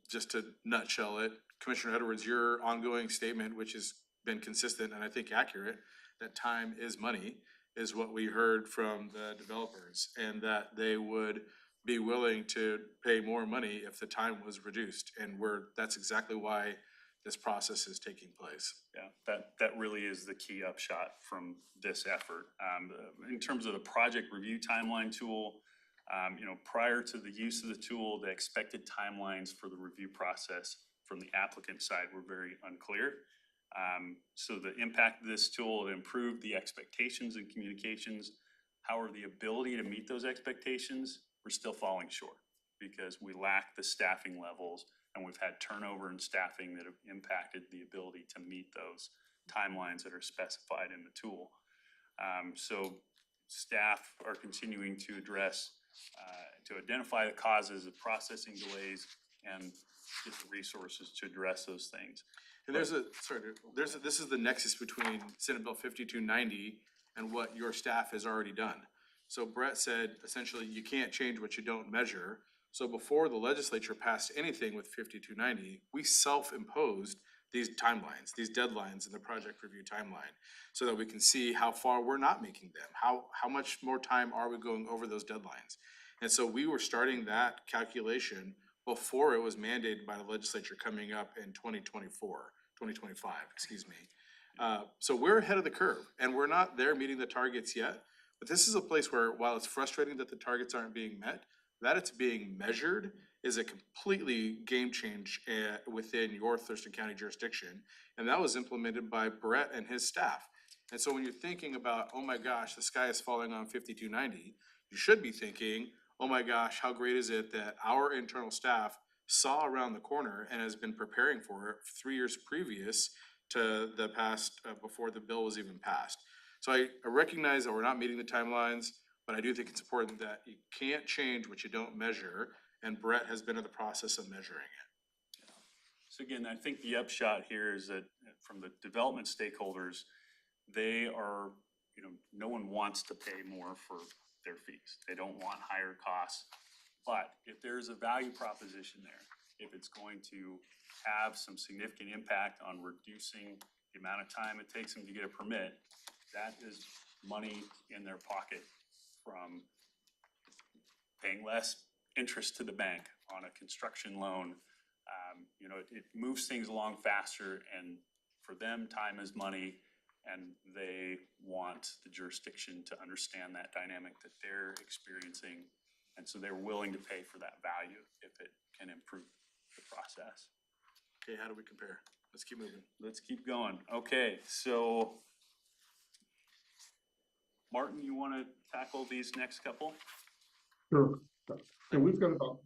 Speaker 2: just to nutshell it, Commissioner Edwards, your ongoing statement, which has been consistent and I think accurate, that time is money, is what we heard from the developers, and that they would be willing to pay more money if the time was reduced. And that's exactly why this process is taking place.
Speaker 8: Yeah, that really is the key upshot from this effort. In terms of the project review timeline tool, Prior to the use of the tool, the expected timelines for the review process from the applicant side were very unclear. So the impact of this tool, it improved the expectations and communications. However, the ability to meet those expectations, we're still falling short because we lack the staffing levels and we've had turnover in staffing that have impacted the ability to meet those timelines that are specified in the tool. So staff are continuing to address, to identify the causes of processing delays and get the resources to address those things.
Speaker 2: And this is the nexus between Senate Bill 5290 and what your staff has already done. So Brett said, essentially, you can't change what you don't measure. So before the legislature passed anything with 5290, we self-imposed these timelines, these deadlines in the project review timeline, so that we can see how far we're not making them. How much more time are we going over those deadlines? And so we were starting that calculation before it was mandated by the legislature coming up in 2025, excuse me. So we're ahead of the curve and we're not there meeting the targets yet. But this is a place where, while it's frustrating that the targets aren't being met, that it's being measured is a completely game change within your Thurston County jurisdiction. And that was implemented by Brett and his staff. And so when you're thinking about, oh my gosh, the sky is falling on 5290, you should be thinking, oh my gosh, how great is it that our internal staff saw around the corner and has been preparing for it 3 years previous to the past, before the bill was even passed. So I recognize that we're not meeting the timelines, but I do think it's important that you can't change what you don't measure, and Brett has been in the process of measuring it.
Speaker 8: So again, I think the upshot here is that from the development stakeholders, they are, no one wants to pay more for their fees. They don't want higher costs. But if there's a value proposition there, if it's going to have some significant impact on reducing the amount of time it takes them to get a permit, that is money in their pocket from paying less interest to the bank on a construction loan. It moves things along faster, and for them, time is money, and they want the jurisdiction to understand that dynamic that they're experiencing. And so they're willing to pay for that value if it can improve the process.
Speaker 2: Okay, how do we compare? Let's keep moving.
Speaker 8: Let's keep going. Okay, so Martin, you want to tackle these next couple?
Speaker 9: Sure. So we've got about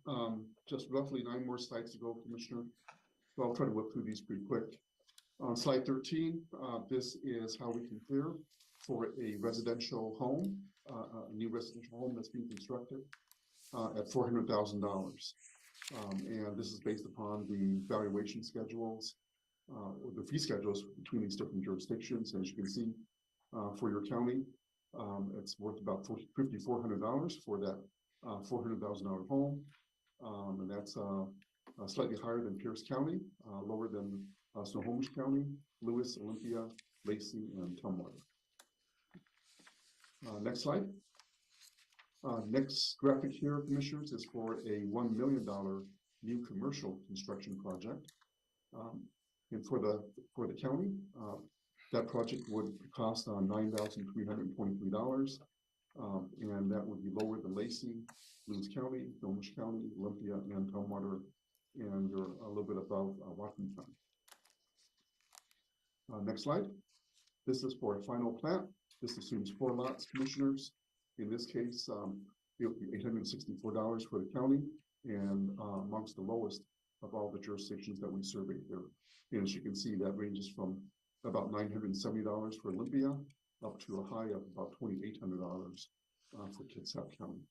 Speaker 9: just roughly 9 more slides to go, Commissioner. So I'll try to whip through these pretty quick. On slide 13, this is how we compare for a residential home, a new residential home that's being constructed at $400,000. And this is based upon the valuation schedules, or the fee schedules between these different jurisdictions. And as you can see, for your county, it's worth about $5,400 for that $400,000 home. And that's slightly higher than Pierce County, lower than Snohomish County, Lewis, Olympia, Lacey, and Tumwater. Next slide. Next graphic here, Commissioners, is for a $1 million new commercial construction project. And for the county, that project would cost $9,323. And that would be lower than Lacey, Lewis County, Snohomish County, Olympia, and Tumwater, and you're a little bit above Whatcom County. Next slide. This is for a final plat. This assumes 4 lots, Commissioners. In this case, it would be $864 for the county, and amongst the lowest of all the jurisdictions that we surveyed here. And as you can see, that ranges from about $970 for Olympia up to a high of about $2,800 for Kitsap County.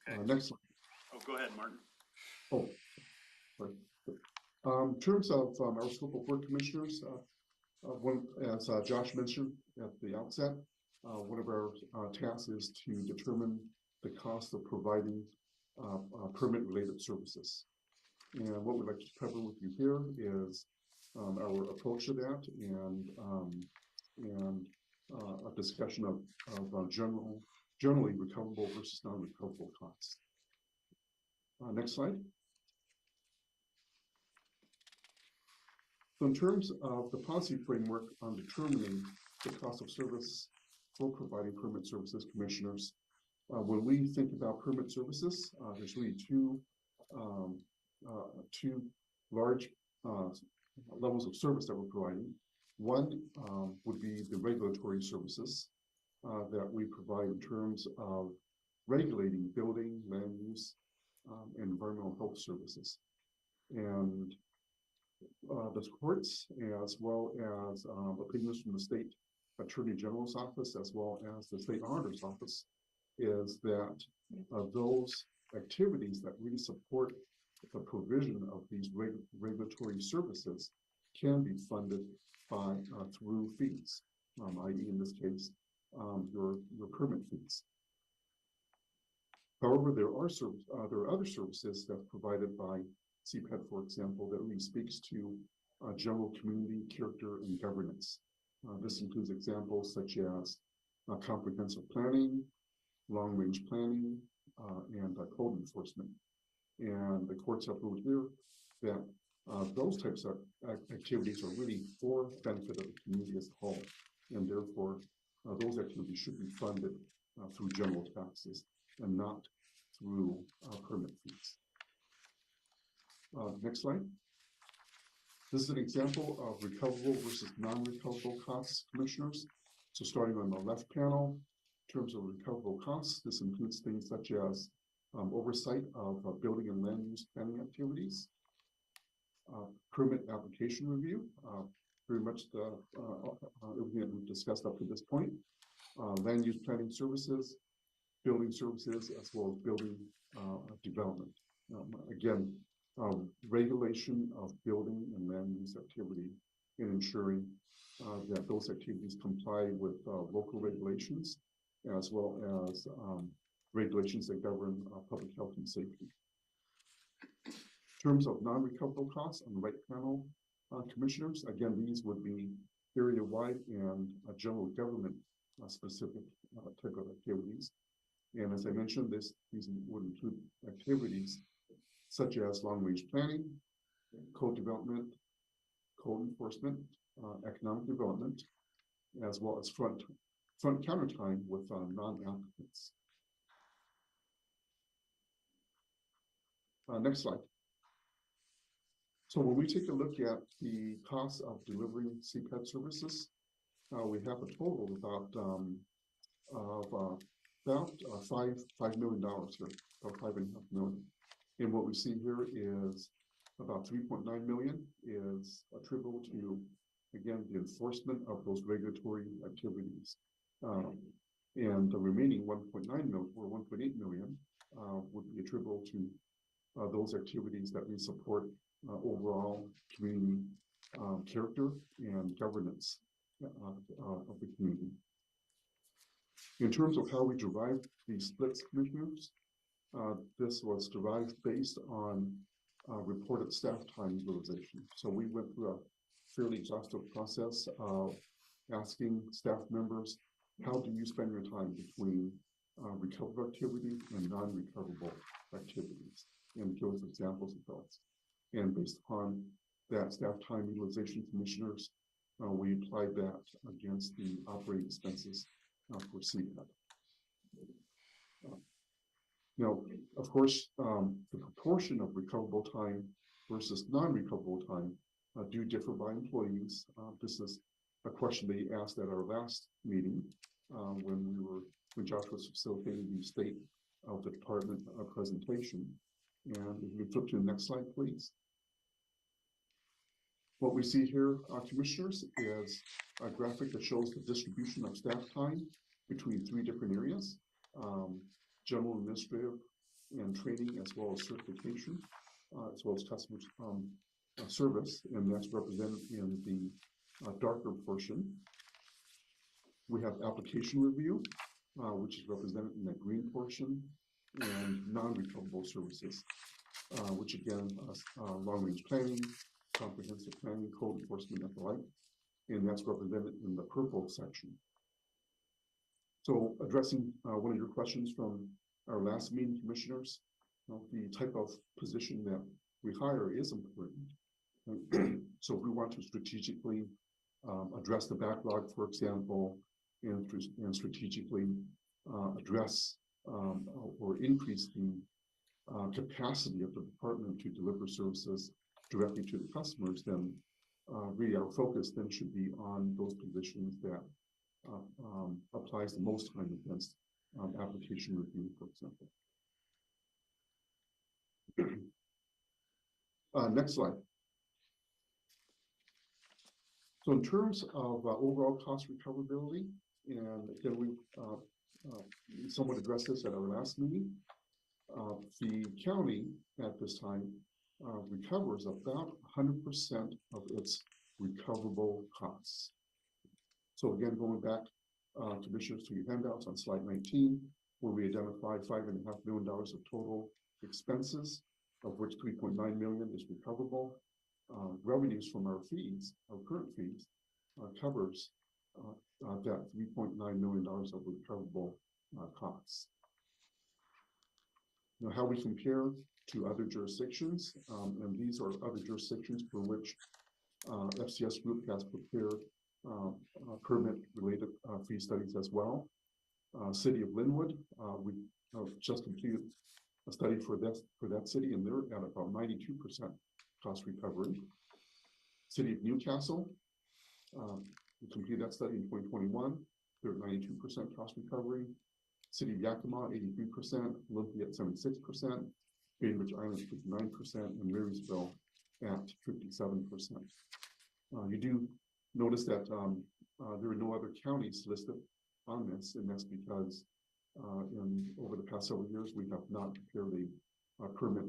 Speaker 8: Okay.
Speaker 9: Next slide.
Speaker 8: Oh, go ahead, Martin.
Speaker 9: Oh, sorry. In terms of our scope of work, Commissioners, as Josh mentioned at the outset, one of our tasks is to determine the cost of providing permit-related services. And what we'd like to cover with you here is our approach to that, and a discussion of generally recoverable versus non-recoverable costs. Next slide. So in terms of the policy framework on determining the cost of service for providing permit services, commissioners. When we think about permit services, there's really two large levels of service that we're providing. One would be the regulatory services that we provide in terms of regulating building, land use, and environmental health services. And the courts, as well as opinions from the state Attorney General's office, as well as the state auditor's office, is that those activities that really support the provision of these regulatory services can be funded by through fees, i.e. in this case, your permit fees. However, there are other services that's provided by CPED, for example, that really speaks to general community character and governance. This includes examples such as comprehensive planning, long-range planning, and code enforcement. And the courts have ruled here that those types of activities are really for benefit of the community as a whole, and therefore those activities should be funded through general taxes and not through permit fees. Next slide. This is an example of recoverable versus non-recoverable costs, commissioners. So starting on the left panel, in terms of recoverable costs, this includes things such as oversight of building and land use planning activities, permit application review, very much the everything that we've discussed up to this point, land use planning services, building services, as well as building development. Again, regulation of building and land use activity and ensuring that those activities comply with local regulations, as well as regulations that govern public health and safety. In terms of non-recoverable costs on the right panel, commissioners, again, these would be area-wide and general government specific type of activities. And as I mentioned, these would include activities such as long-range planning, code development, code enforcement, economic development, as well as front counter time with non-applicants. Next slide. So when we take a look at the cost of delivering CPED services, we have a total of about $5 million here, about $5.5 million. And what we see here is about 3.9 million is attributable to, again, the enforcement of those regulatory activities. And the remaining 1.9 million or 1.8 million would be attributable to those activities that we support overall community character and governance of the community. In terms of how we derived these splits, commissioners, this was derived based on reported staff time utilization. So we went through a fairly exhaustive process of asking staff members, how do you spend your time between recoverable activity and non-recoverable activities? And give us examples of those. And based upon that staff time utilization, commissioners, we applied that against the operating expenses for CPED. Now, of course, the proportion of recoverable time versus non-recoverable time do differ by employees. This is a question they asked at our last meeting when Josh was facilitating the state of the department presentation. And if we flip to the next slide, please. What we see here, commissioners, is a graphic that shows the distribution of staff time between three different areas: general, administrative, and training, as well as certification, as well as customer service, and that's represented in the darker portion. We have application review, which is represented in the green portion, and non-recoverable services, which again, long-range planning, comprehensive planning, code enforcement, and the like, and that's represented in the purple section. So addressing one of your questions from our last meeting, commissioners, the type of position that we hire is important. So if we want to strategically address the backlog, for example, and strategically address or increase the capacity of the department to deliver services directly to the customers, then really our focus then should be on those positions that applies the most time against application review, for example. Next slide. So in terms of overall cost recoverability, and again, we somewhat addressed this at our last meeting, the county at this time recovers about 100% of its recoverable costs. So again, going back, commissioners, to your handouts on slide 19, where we identified $5.5 million of total expenses, of which 3.9 million is recoverable. Revenues from our fees, our current fees, covers that $3.9 million of recoverable costs. Now, how we compare to other jurisdictions, and these are other jurisdictions for which FCS Group has prepared permit-related fee studies as well. City of Linwood, we just completed a study for that city, and they're at about 92% cost recovery. City of Newcastle, we completed that study in 2021. They're at 92% cost recovery. City of Yakima, 83%, Olympia at 76%, Bainbridge Island 59%, and Marysville at 57%. You do notice that there are no other counties listed on this, and that's because over the past several years, we have not prepared a permit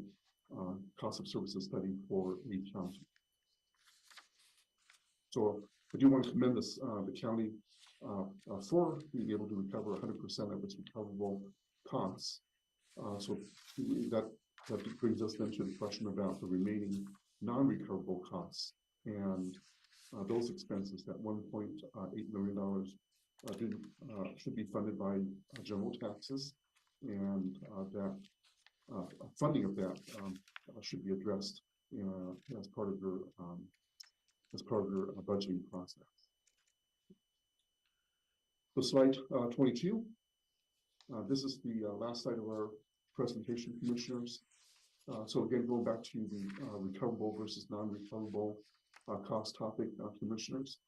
Speaker 9: cost of services study for a county. So I do want to commend this, the county for being able to recover 100% of its recoverable costs. So that brings us then to the question about the remaining non-recoverable costs, and those expenses, that $1.8 million should be funded by general taxes, and that funding of that should be addressed as part of your budgeting process. So slide 22. This is the last slide of our presentation, commissioners. So again, going back to the recoverable versus non-recoverable cost topic, commissioners.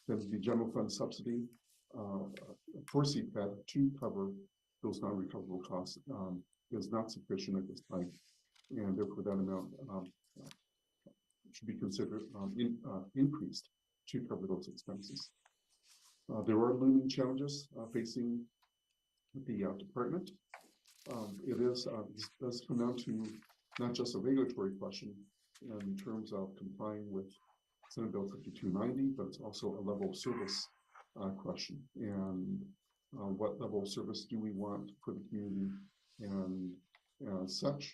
Speaker 9: Then the general fund subsidy for CPAD to cover those non-recoverable costs is not sufficient at this time, and therefore that amount should be considered increased to cover those expenses. There are looming challenges facing the department. This does come down to not just a regulatory question in terms of complying with Senate Bill 5290, but it's also a level of service question. And what level of service do we want for the community, and as such,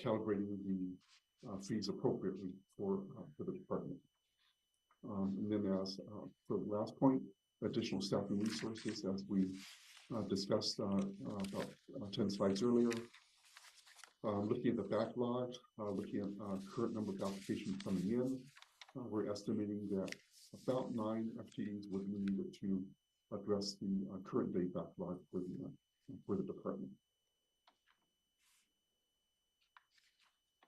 Speaker 9: calibrating the fees appropriately for the department. And then as for the last point, additional staffing resources, as we discussed about 10 slides earlier. Looking at the backlog, looking at current number of applications coming in, we're estimating that about 9 FTEs would be needed to address the current day backlog for the department.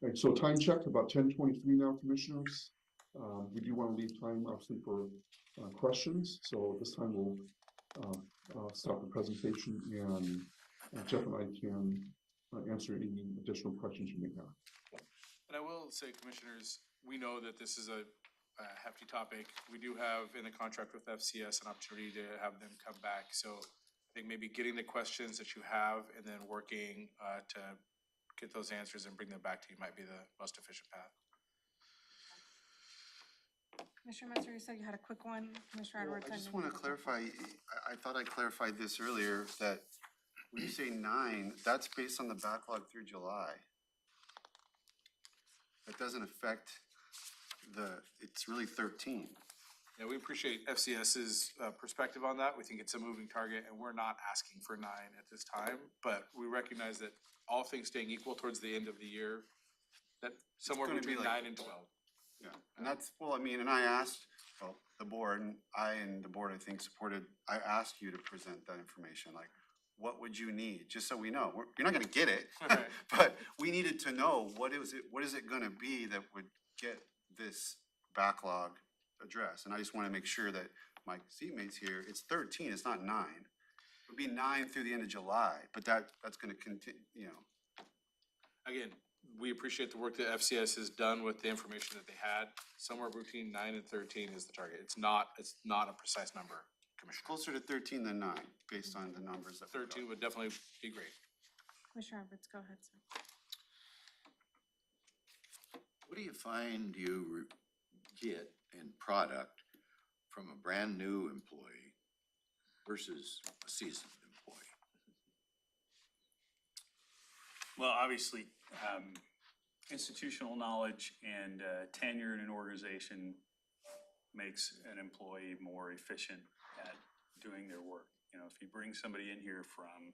Speaker 9: Right, so time check, about 10:23 now, commissioners. We do want to leave time, obviously, for questions. So this time we'll stop the presentation, and Jeff and I can answer any additional questions you may have.
Speaker 2: And I will say, commissioners, we know that this is a hefty topic. We do have in the contract with FCS an opportunity to have them come back. So I think maybe getting the questions that you have and then working to get those answers and bring them back to you might be the most efficient path.
Speaker 4: Commissioner Messer, you said you had a quick one. Commissioner Edwards.
Speaker 14: I just want to clarify, I thought I clarified this earlier, that when you say 9, that's based on the backlog through July. That doesn't affect it's really 13.
Speaker 2: Yeah, we appreciate FCS's perspective on that. We think it's a moving target, and we're not asking for 9 at this time, but we recognize that all things staying equal towards the end of the year, that somewhere between 9 and 12.
Speaker 14: Yeah, and that's, well, I mean, and I asked well, the board, and the board, I think, supported, I asked you to present that information, like, what would you need, just so we know, you're not gonna get it,
Speaker 2: Right.
Speaker 14: but we needed to know, what is it gonna be that would get this backlog addressed? And I just wanna make sure that my seatmates here, it's 13, it's not 9. It would be 9 through the end of July, but that's gonna continue, you know.
Speaker 2: Again, we appreciate the work that FCS has done with the information that they had. Somewhere between 9 and 13 is the target. It's not a precise number, Commissioner.
Speaker 14: Closer to 13 than 9, based on the numbers that.
Speaker 2: 13 would definitely be great.
Speaker 4: Commissioner Edwards, go ahead, sir.
Speaker 12: What do you find you get in product from a brand new employee versus a seasoned employee?
Speaker 8: Well, obviously, institutional knowledge and tenure in an organization makes an employee more efficient at doing their work. You know, if you bring somebody in here from,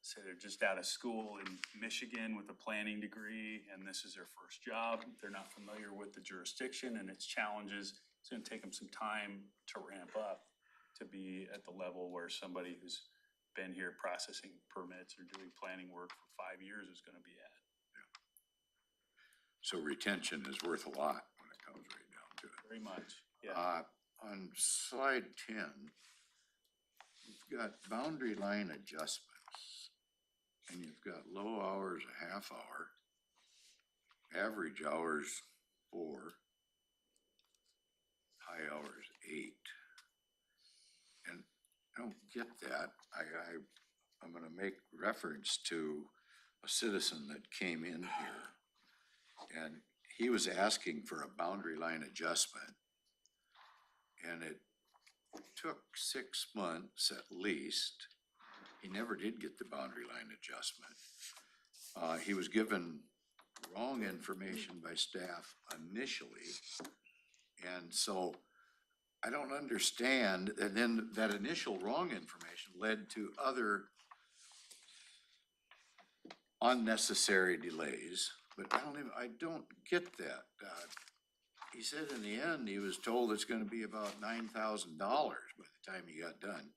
Speaker 8: say they're just out of school in Michigan with a planning degree and this is their first job, they're not familiar with the jurisdiction and its challenges, it's gonna take them some time to ramp up to be at the level where somebody who's been here processing permits or doing planning work for 5 years is gonna be at.
Speaker 12: So retention is worth a lot when it comes right down to it.
Speaker 8: Very much, yeah.
Speaker 12: On slide 10, you've got boundary line adjustments, and you've got low hours, a half hour, average hours 4, high hours 8. And I don't get that. I'm gonna make reference to a citizen that came in here, and he was asking for a boundary line adjustment. And it took 6 months at least. He never did get the boundary line adjustment. He was given wrong information by staff initially. And so I don't understand, and then that initial wrong information led to other unnecessary delays, but I don't get that. He said in the end, he was told it's gonna be about $9,000 by the time he got done.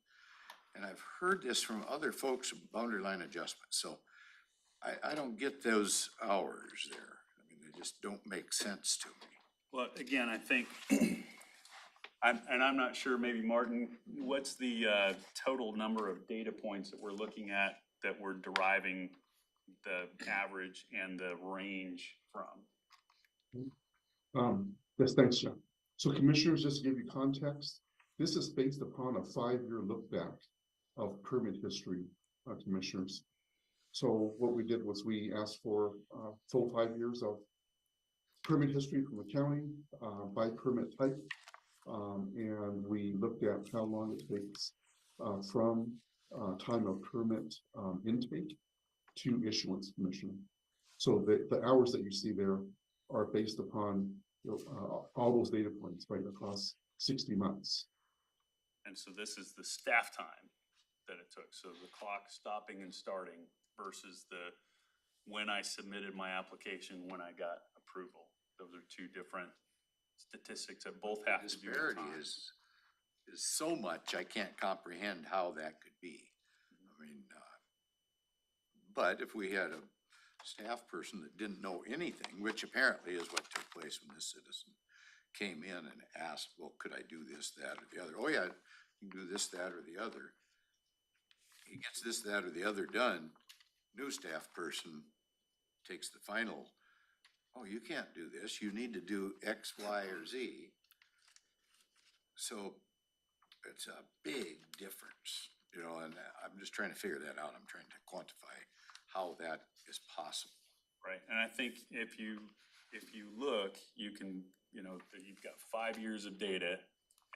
Speaker 12: And I've heard this from other folks, boundary line adjustments, so I don't get those hours there. I mean, they just don't make sense to me.
Speaker 8: Well, again, I think, I'm not sure, maybe Martin, what's the total number of data points that we're looking at that we're deriving the average and the range from?
Speaker 9: Yes, thanks, Jeff. So commissioners, just to give you context, this is based upon a 5-year look back of permit history, commissioners. So what we did was we asked for full 5 years of permit history from the county by permit type. And we looked at how long it takes from time of permit intake to issuance, Commissioner. So the hours that you see there are based upon all those data points right across 60 months.
Speaker 8: And so this is the staff time that it took. So the clock stopping and starting versus the when I submitted my application, when I got approval. Those are two different statistics that both have to do with
Speaker 12: Disparity
Speaker 8: time.
Speaker 12: is so much, I can't comprehend how that could be. I mean, but if we had a staff person that didn't know anything, which apparently is what took place when this citizen came in and asked, well, could I do this, that, or the other? Oh yeah, you can do this, that, or the other. He gets this, that, or the other done. New staff person takes the final, oh, you can't do this, you need to do X, Y, or Z. So it's a big difference, and I'm just trying to figure that out. I'm trying to quantify how that is possible.
Speaker 8: Right, and I think if you look, you can, you've got 5 years of data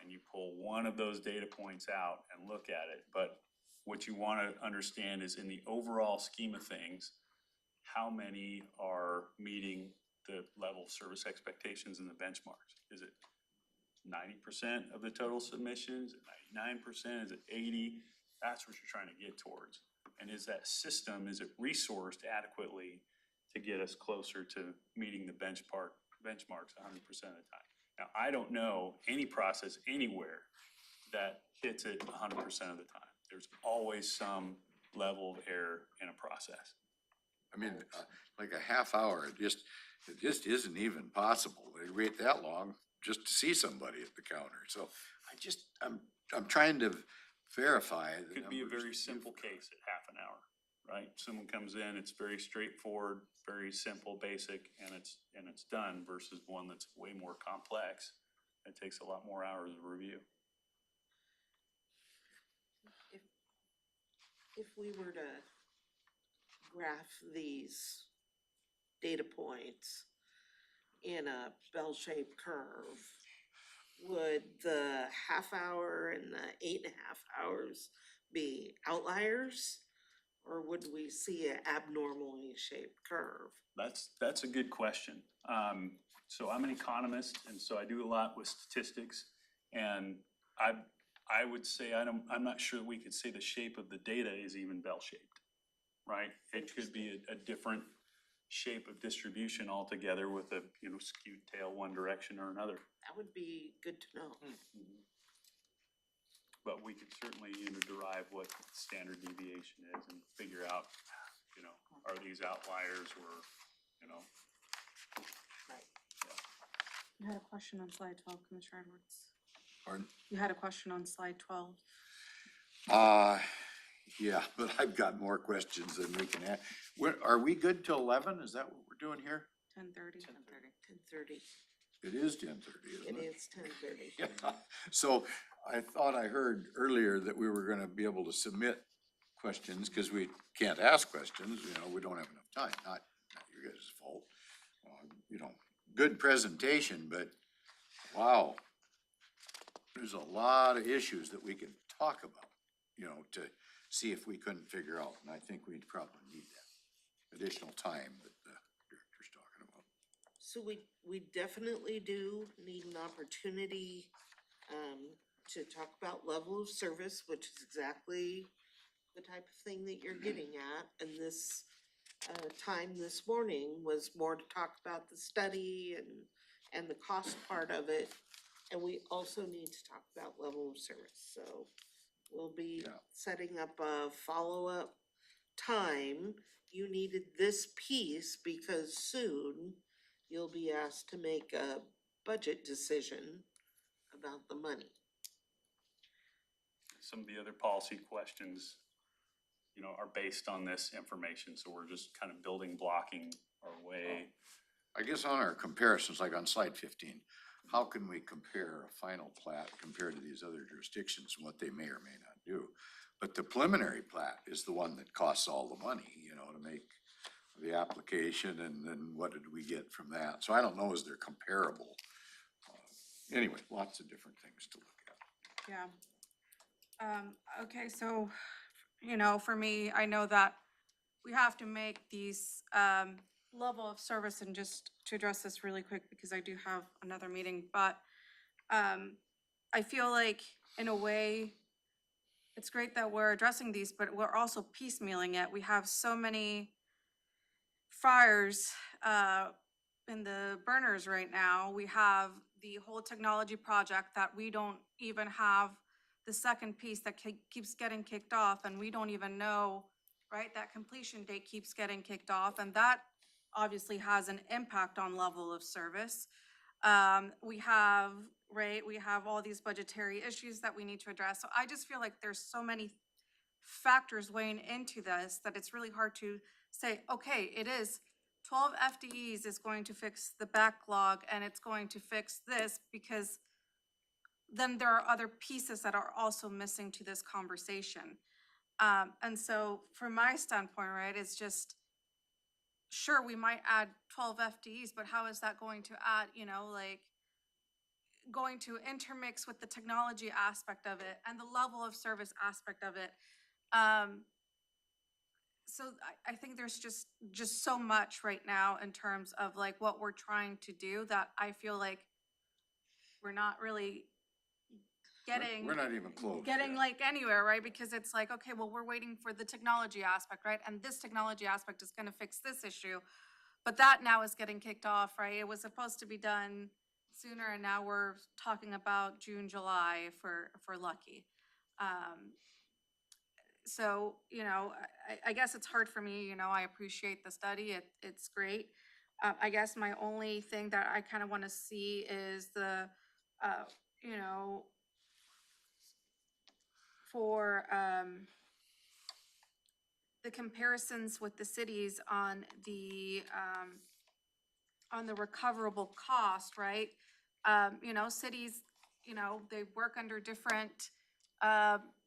Speaker 8: and you pull one of those data points out and look at it. But what you want to understand is in the overall scheme of things, how many are meeting the level of service expectations and the benchmarks? Is it 90% of the total submissions? Is it 99%? Is it 80%? That's what you're trying to get towards. And is that system, is it resourced adequately to get us closer to meeting the benchmarks 100% of the time? Now, I don't know any process anywhere that hits it 100% of the time. There's always some level of error in a process.
Speaker 12: I mean, like a half hour, it just isn't even possible to wait that long just to see somebody at the counter. So I'm trying to verify. the
Speaker 8: Could be a
Speaker 12: numbers
Speaker 8: very
Speaker 12: that
Speaker 8: simple
Speaker 12: you've-
Speaker 8: case at half an hour, right? Someone comes in, it's very straightforward, very simple, basic, and it's done versus one that's way more complex. It takes a lot more hours of review.
Speaker 3: If we were to graph these data points in a bell-shaped curve, would the half hour and the 8.5 hours be outliers? Or would we see an abnormally shaped curve?
Speaker 8: That's a good question. So I'm an economist, and so I do a lot with statistics. And I would say, I'm not sure we could say the shape of the data is even bell-shaped, right? It could be a different shape of distribution altogether with a, skewed tail one direction or another.
Speaker 3: That would be good to know.
Speaker 8: But we could certainly, derive what standard deviation is and figure out, are these outliers or,
Speaker 4: You had a question on slide 12, Commissioner Edwards.
Speaker 12: Pardon?
Speaker 4: You had a question on slide 12.
Speaker 12: Yeah, but I've got more questions than we can ask. Are we good till 11? Is that what we're doing here?
Speaker 4: 10:30.
Speaker 3: 10:30.
Speaker 12: It is 10:30, isn't it?
Speaker 3: It is 10:30.
Speaker 12: Yeah, so I thought I heard earlier that we were gonna be able to submit questions, cause we can't ask questions, we don't have enough time, not your guys' fault. Good presentation, but wow. There's a lot of issues that we could talk about, to see if we couldn't figure out, and I think we'd probably need that additional time that the director's talking about.
Speaker 3: So we definitely do need an opportunity to talk about level of service, which is exactly the type of thing that you're getting at. And this time this morning was more to talk about the study and the cost part of it. And we also need to talk about level of service. So we'll be setting up a follow-up time. You needed this piece because soon you'll be asked to make a budget decision about the money.
Speaker 8: Some of the other policy questions, are based on this information, so we're just kind of blocking our way.
Speaker 12: I guess on our comparisons, like on slide 15, how can we compare a final plat compared to these other jurisdictions and what they may or may not do? But the preliminary plat is the one that costs all the money, to make the application, and then what did we get from that? So I don't know, is they're comparable? Anyway, lots of different things to look at.
Speaker 4: Yeah. Okay, so, for me, I know that we have to make these level of service, and just to address this really quick because I do have another meeting, but I feel like in a way it's great that we're addressing these, but we're also piecemealing it. We have so many fires in the burners right now. We have the whole technology project that we don't even have the second piece that keeps getting kicked off, and we don't even know, right? That completion date keeps getting kicked off, and that obviously has an impact on level of service. We have all these budgetary issues that we need to address. So I just feel like there's so many factors weighing into this that it's really hard to say, okay, it is 12 FTEs is going to fix the backlog and it's going to fix this, because then there are other pieces that are also missing to this conversation. And so from my standpoint, right, it's just, sure, we might add 12 FTEs, but how is that going to add, going to intermix with the technology aspect of it and the level of service aspect of it? So I think there's just so much right now in terms of like what we're trying to do that I feel like we're not really
Speaker 12: We're not even close.
Speaker 4: getting like anywhere, right? Because it's like, okay, well, we're waiting for the technology aspect, right? And this technology aspect is gonna fix this issue. But that now is getting kicked off, right? It was supposed to be done sooner, and now we're talking about June, July if we're lucky. So, you know, I guess it's hard for me, you know, I appreciate the study, it's great. I guess my only thing that I kind of want to see is the, you know, for, the comparisons with the cities on the recoverable cost, right? You know, cities, you know, they work under different,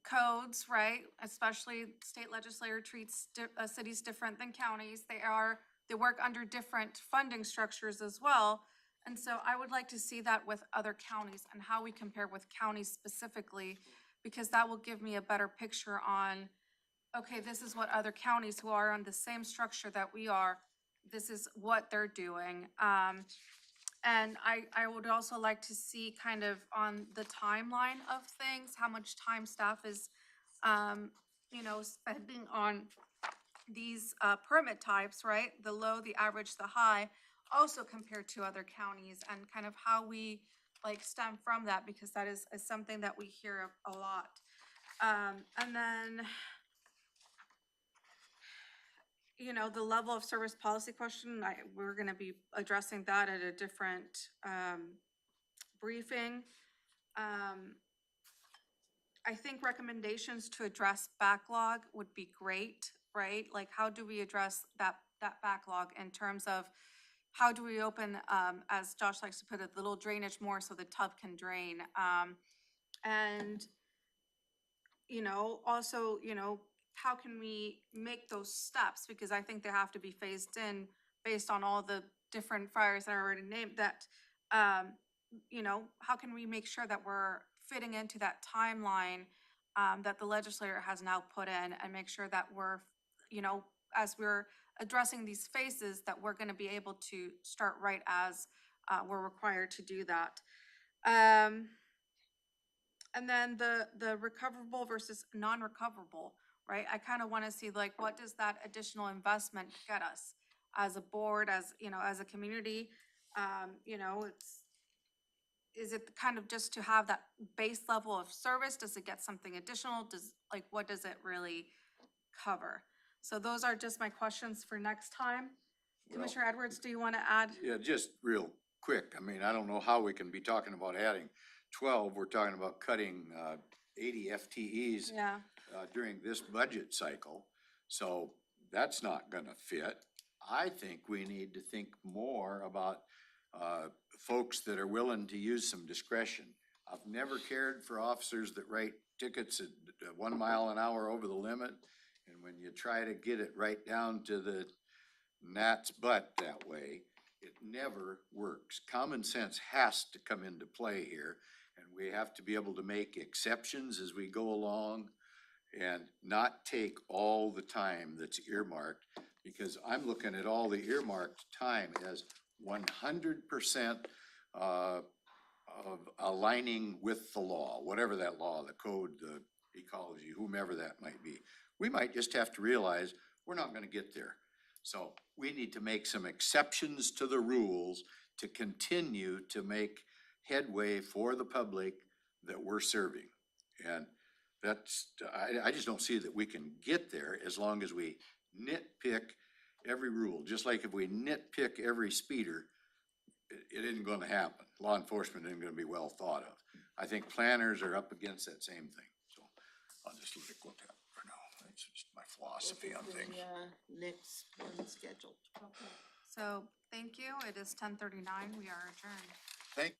Speaker 4: codes, right? Especially state legislature treats cities different than counties. They work under different funding structures as well. And so I would like to see that with other counties and how we compare with counties specifically, because that will give me a better picture on, okay, this is what other counties who are on the same structure that we are, this is what they're doing. And I would also like to see kind of on the timeline of things, how much time staff is, you know, spending on these permit types, right? The low, the average, the high, also compared to other counties, and kind of how we like stem from that, because that is something that we hear a lot. And then, you know, the level of service policy question, we're gonna be addressing that at a different briefing. I think recommendations to address backlog would be great, right? Like, how do we address that backlog in terms of how do we open, as Josh likes to put it, the little drainage more so the tub can drain? And, you know, also, you know, how can we make those steps? Because I think they have to be phased in based on all the different fires that are already named, that, you know, how can we make sure that we're fitting into that timeline that the legislator has now put in, and make sure that we're, you know, as we're addressing these phases, that we're gonna be able to start right as we're required to do that. And then the recoverable versus non-recoverable, right? I kind of want to see, like, what does that additional investment get us as a board, as, you know, as a community? You know, is it kind of just to have that base level of service? Does it get something additional? Like, what does it really cover? So those are just my questions for next time. Commissioner Edwards, do you want to add?
Speaker 12: Yeah, just real quick. I mean, I don't know how we can be talking about adding 12. We're talking about cutting 80 FTEs
Speaker 4: Yeah.
Speaker 12: during this budget cycle. So that's not gonna fit. I think we need to think more about folks that are willing to use some discretion. I've never cared for officers that write tickets at 1 mile an hour over the limit. And when you try to get it right down to the gnat's butt that way, it never works. Common sense has to come into play here, and we have to be able to make exceptions as we go along and not take all the time that's earmarked, because I'm looking at all the earmarked time as 100% of aligning with the law, whatever that law, the code, the ecology, whomever that might be. We might just have to realize we're not gonna get there. So we need to make some exceptions to the rules to continue to make headway for the public that we're serving. And that's, I just don't see that we can get there as long as we nitpick every rule. Just like if we nitpick every speeder, it isn't gonna happen. Law enforcement isn't gonna be well thought of. I think planners are up against that same thing. So I'll just let it go that for now. That's just my philosophy on things.
Speaker 3: Next one scheduled.
Speaker 4: So, thank you. It is 10:39. We are adjourned.
Speaker 12: Thank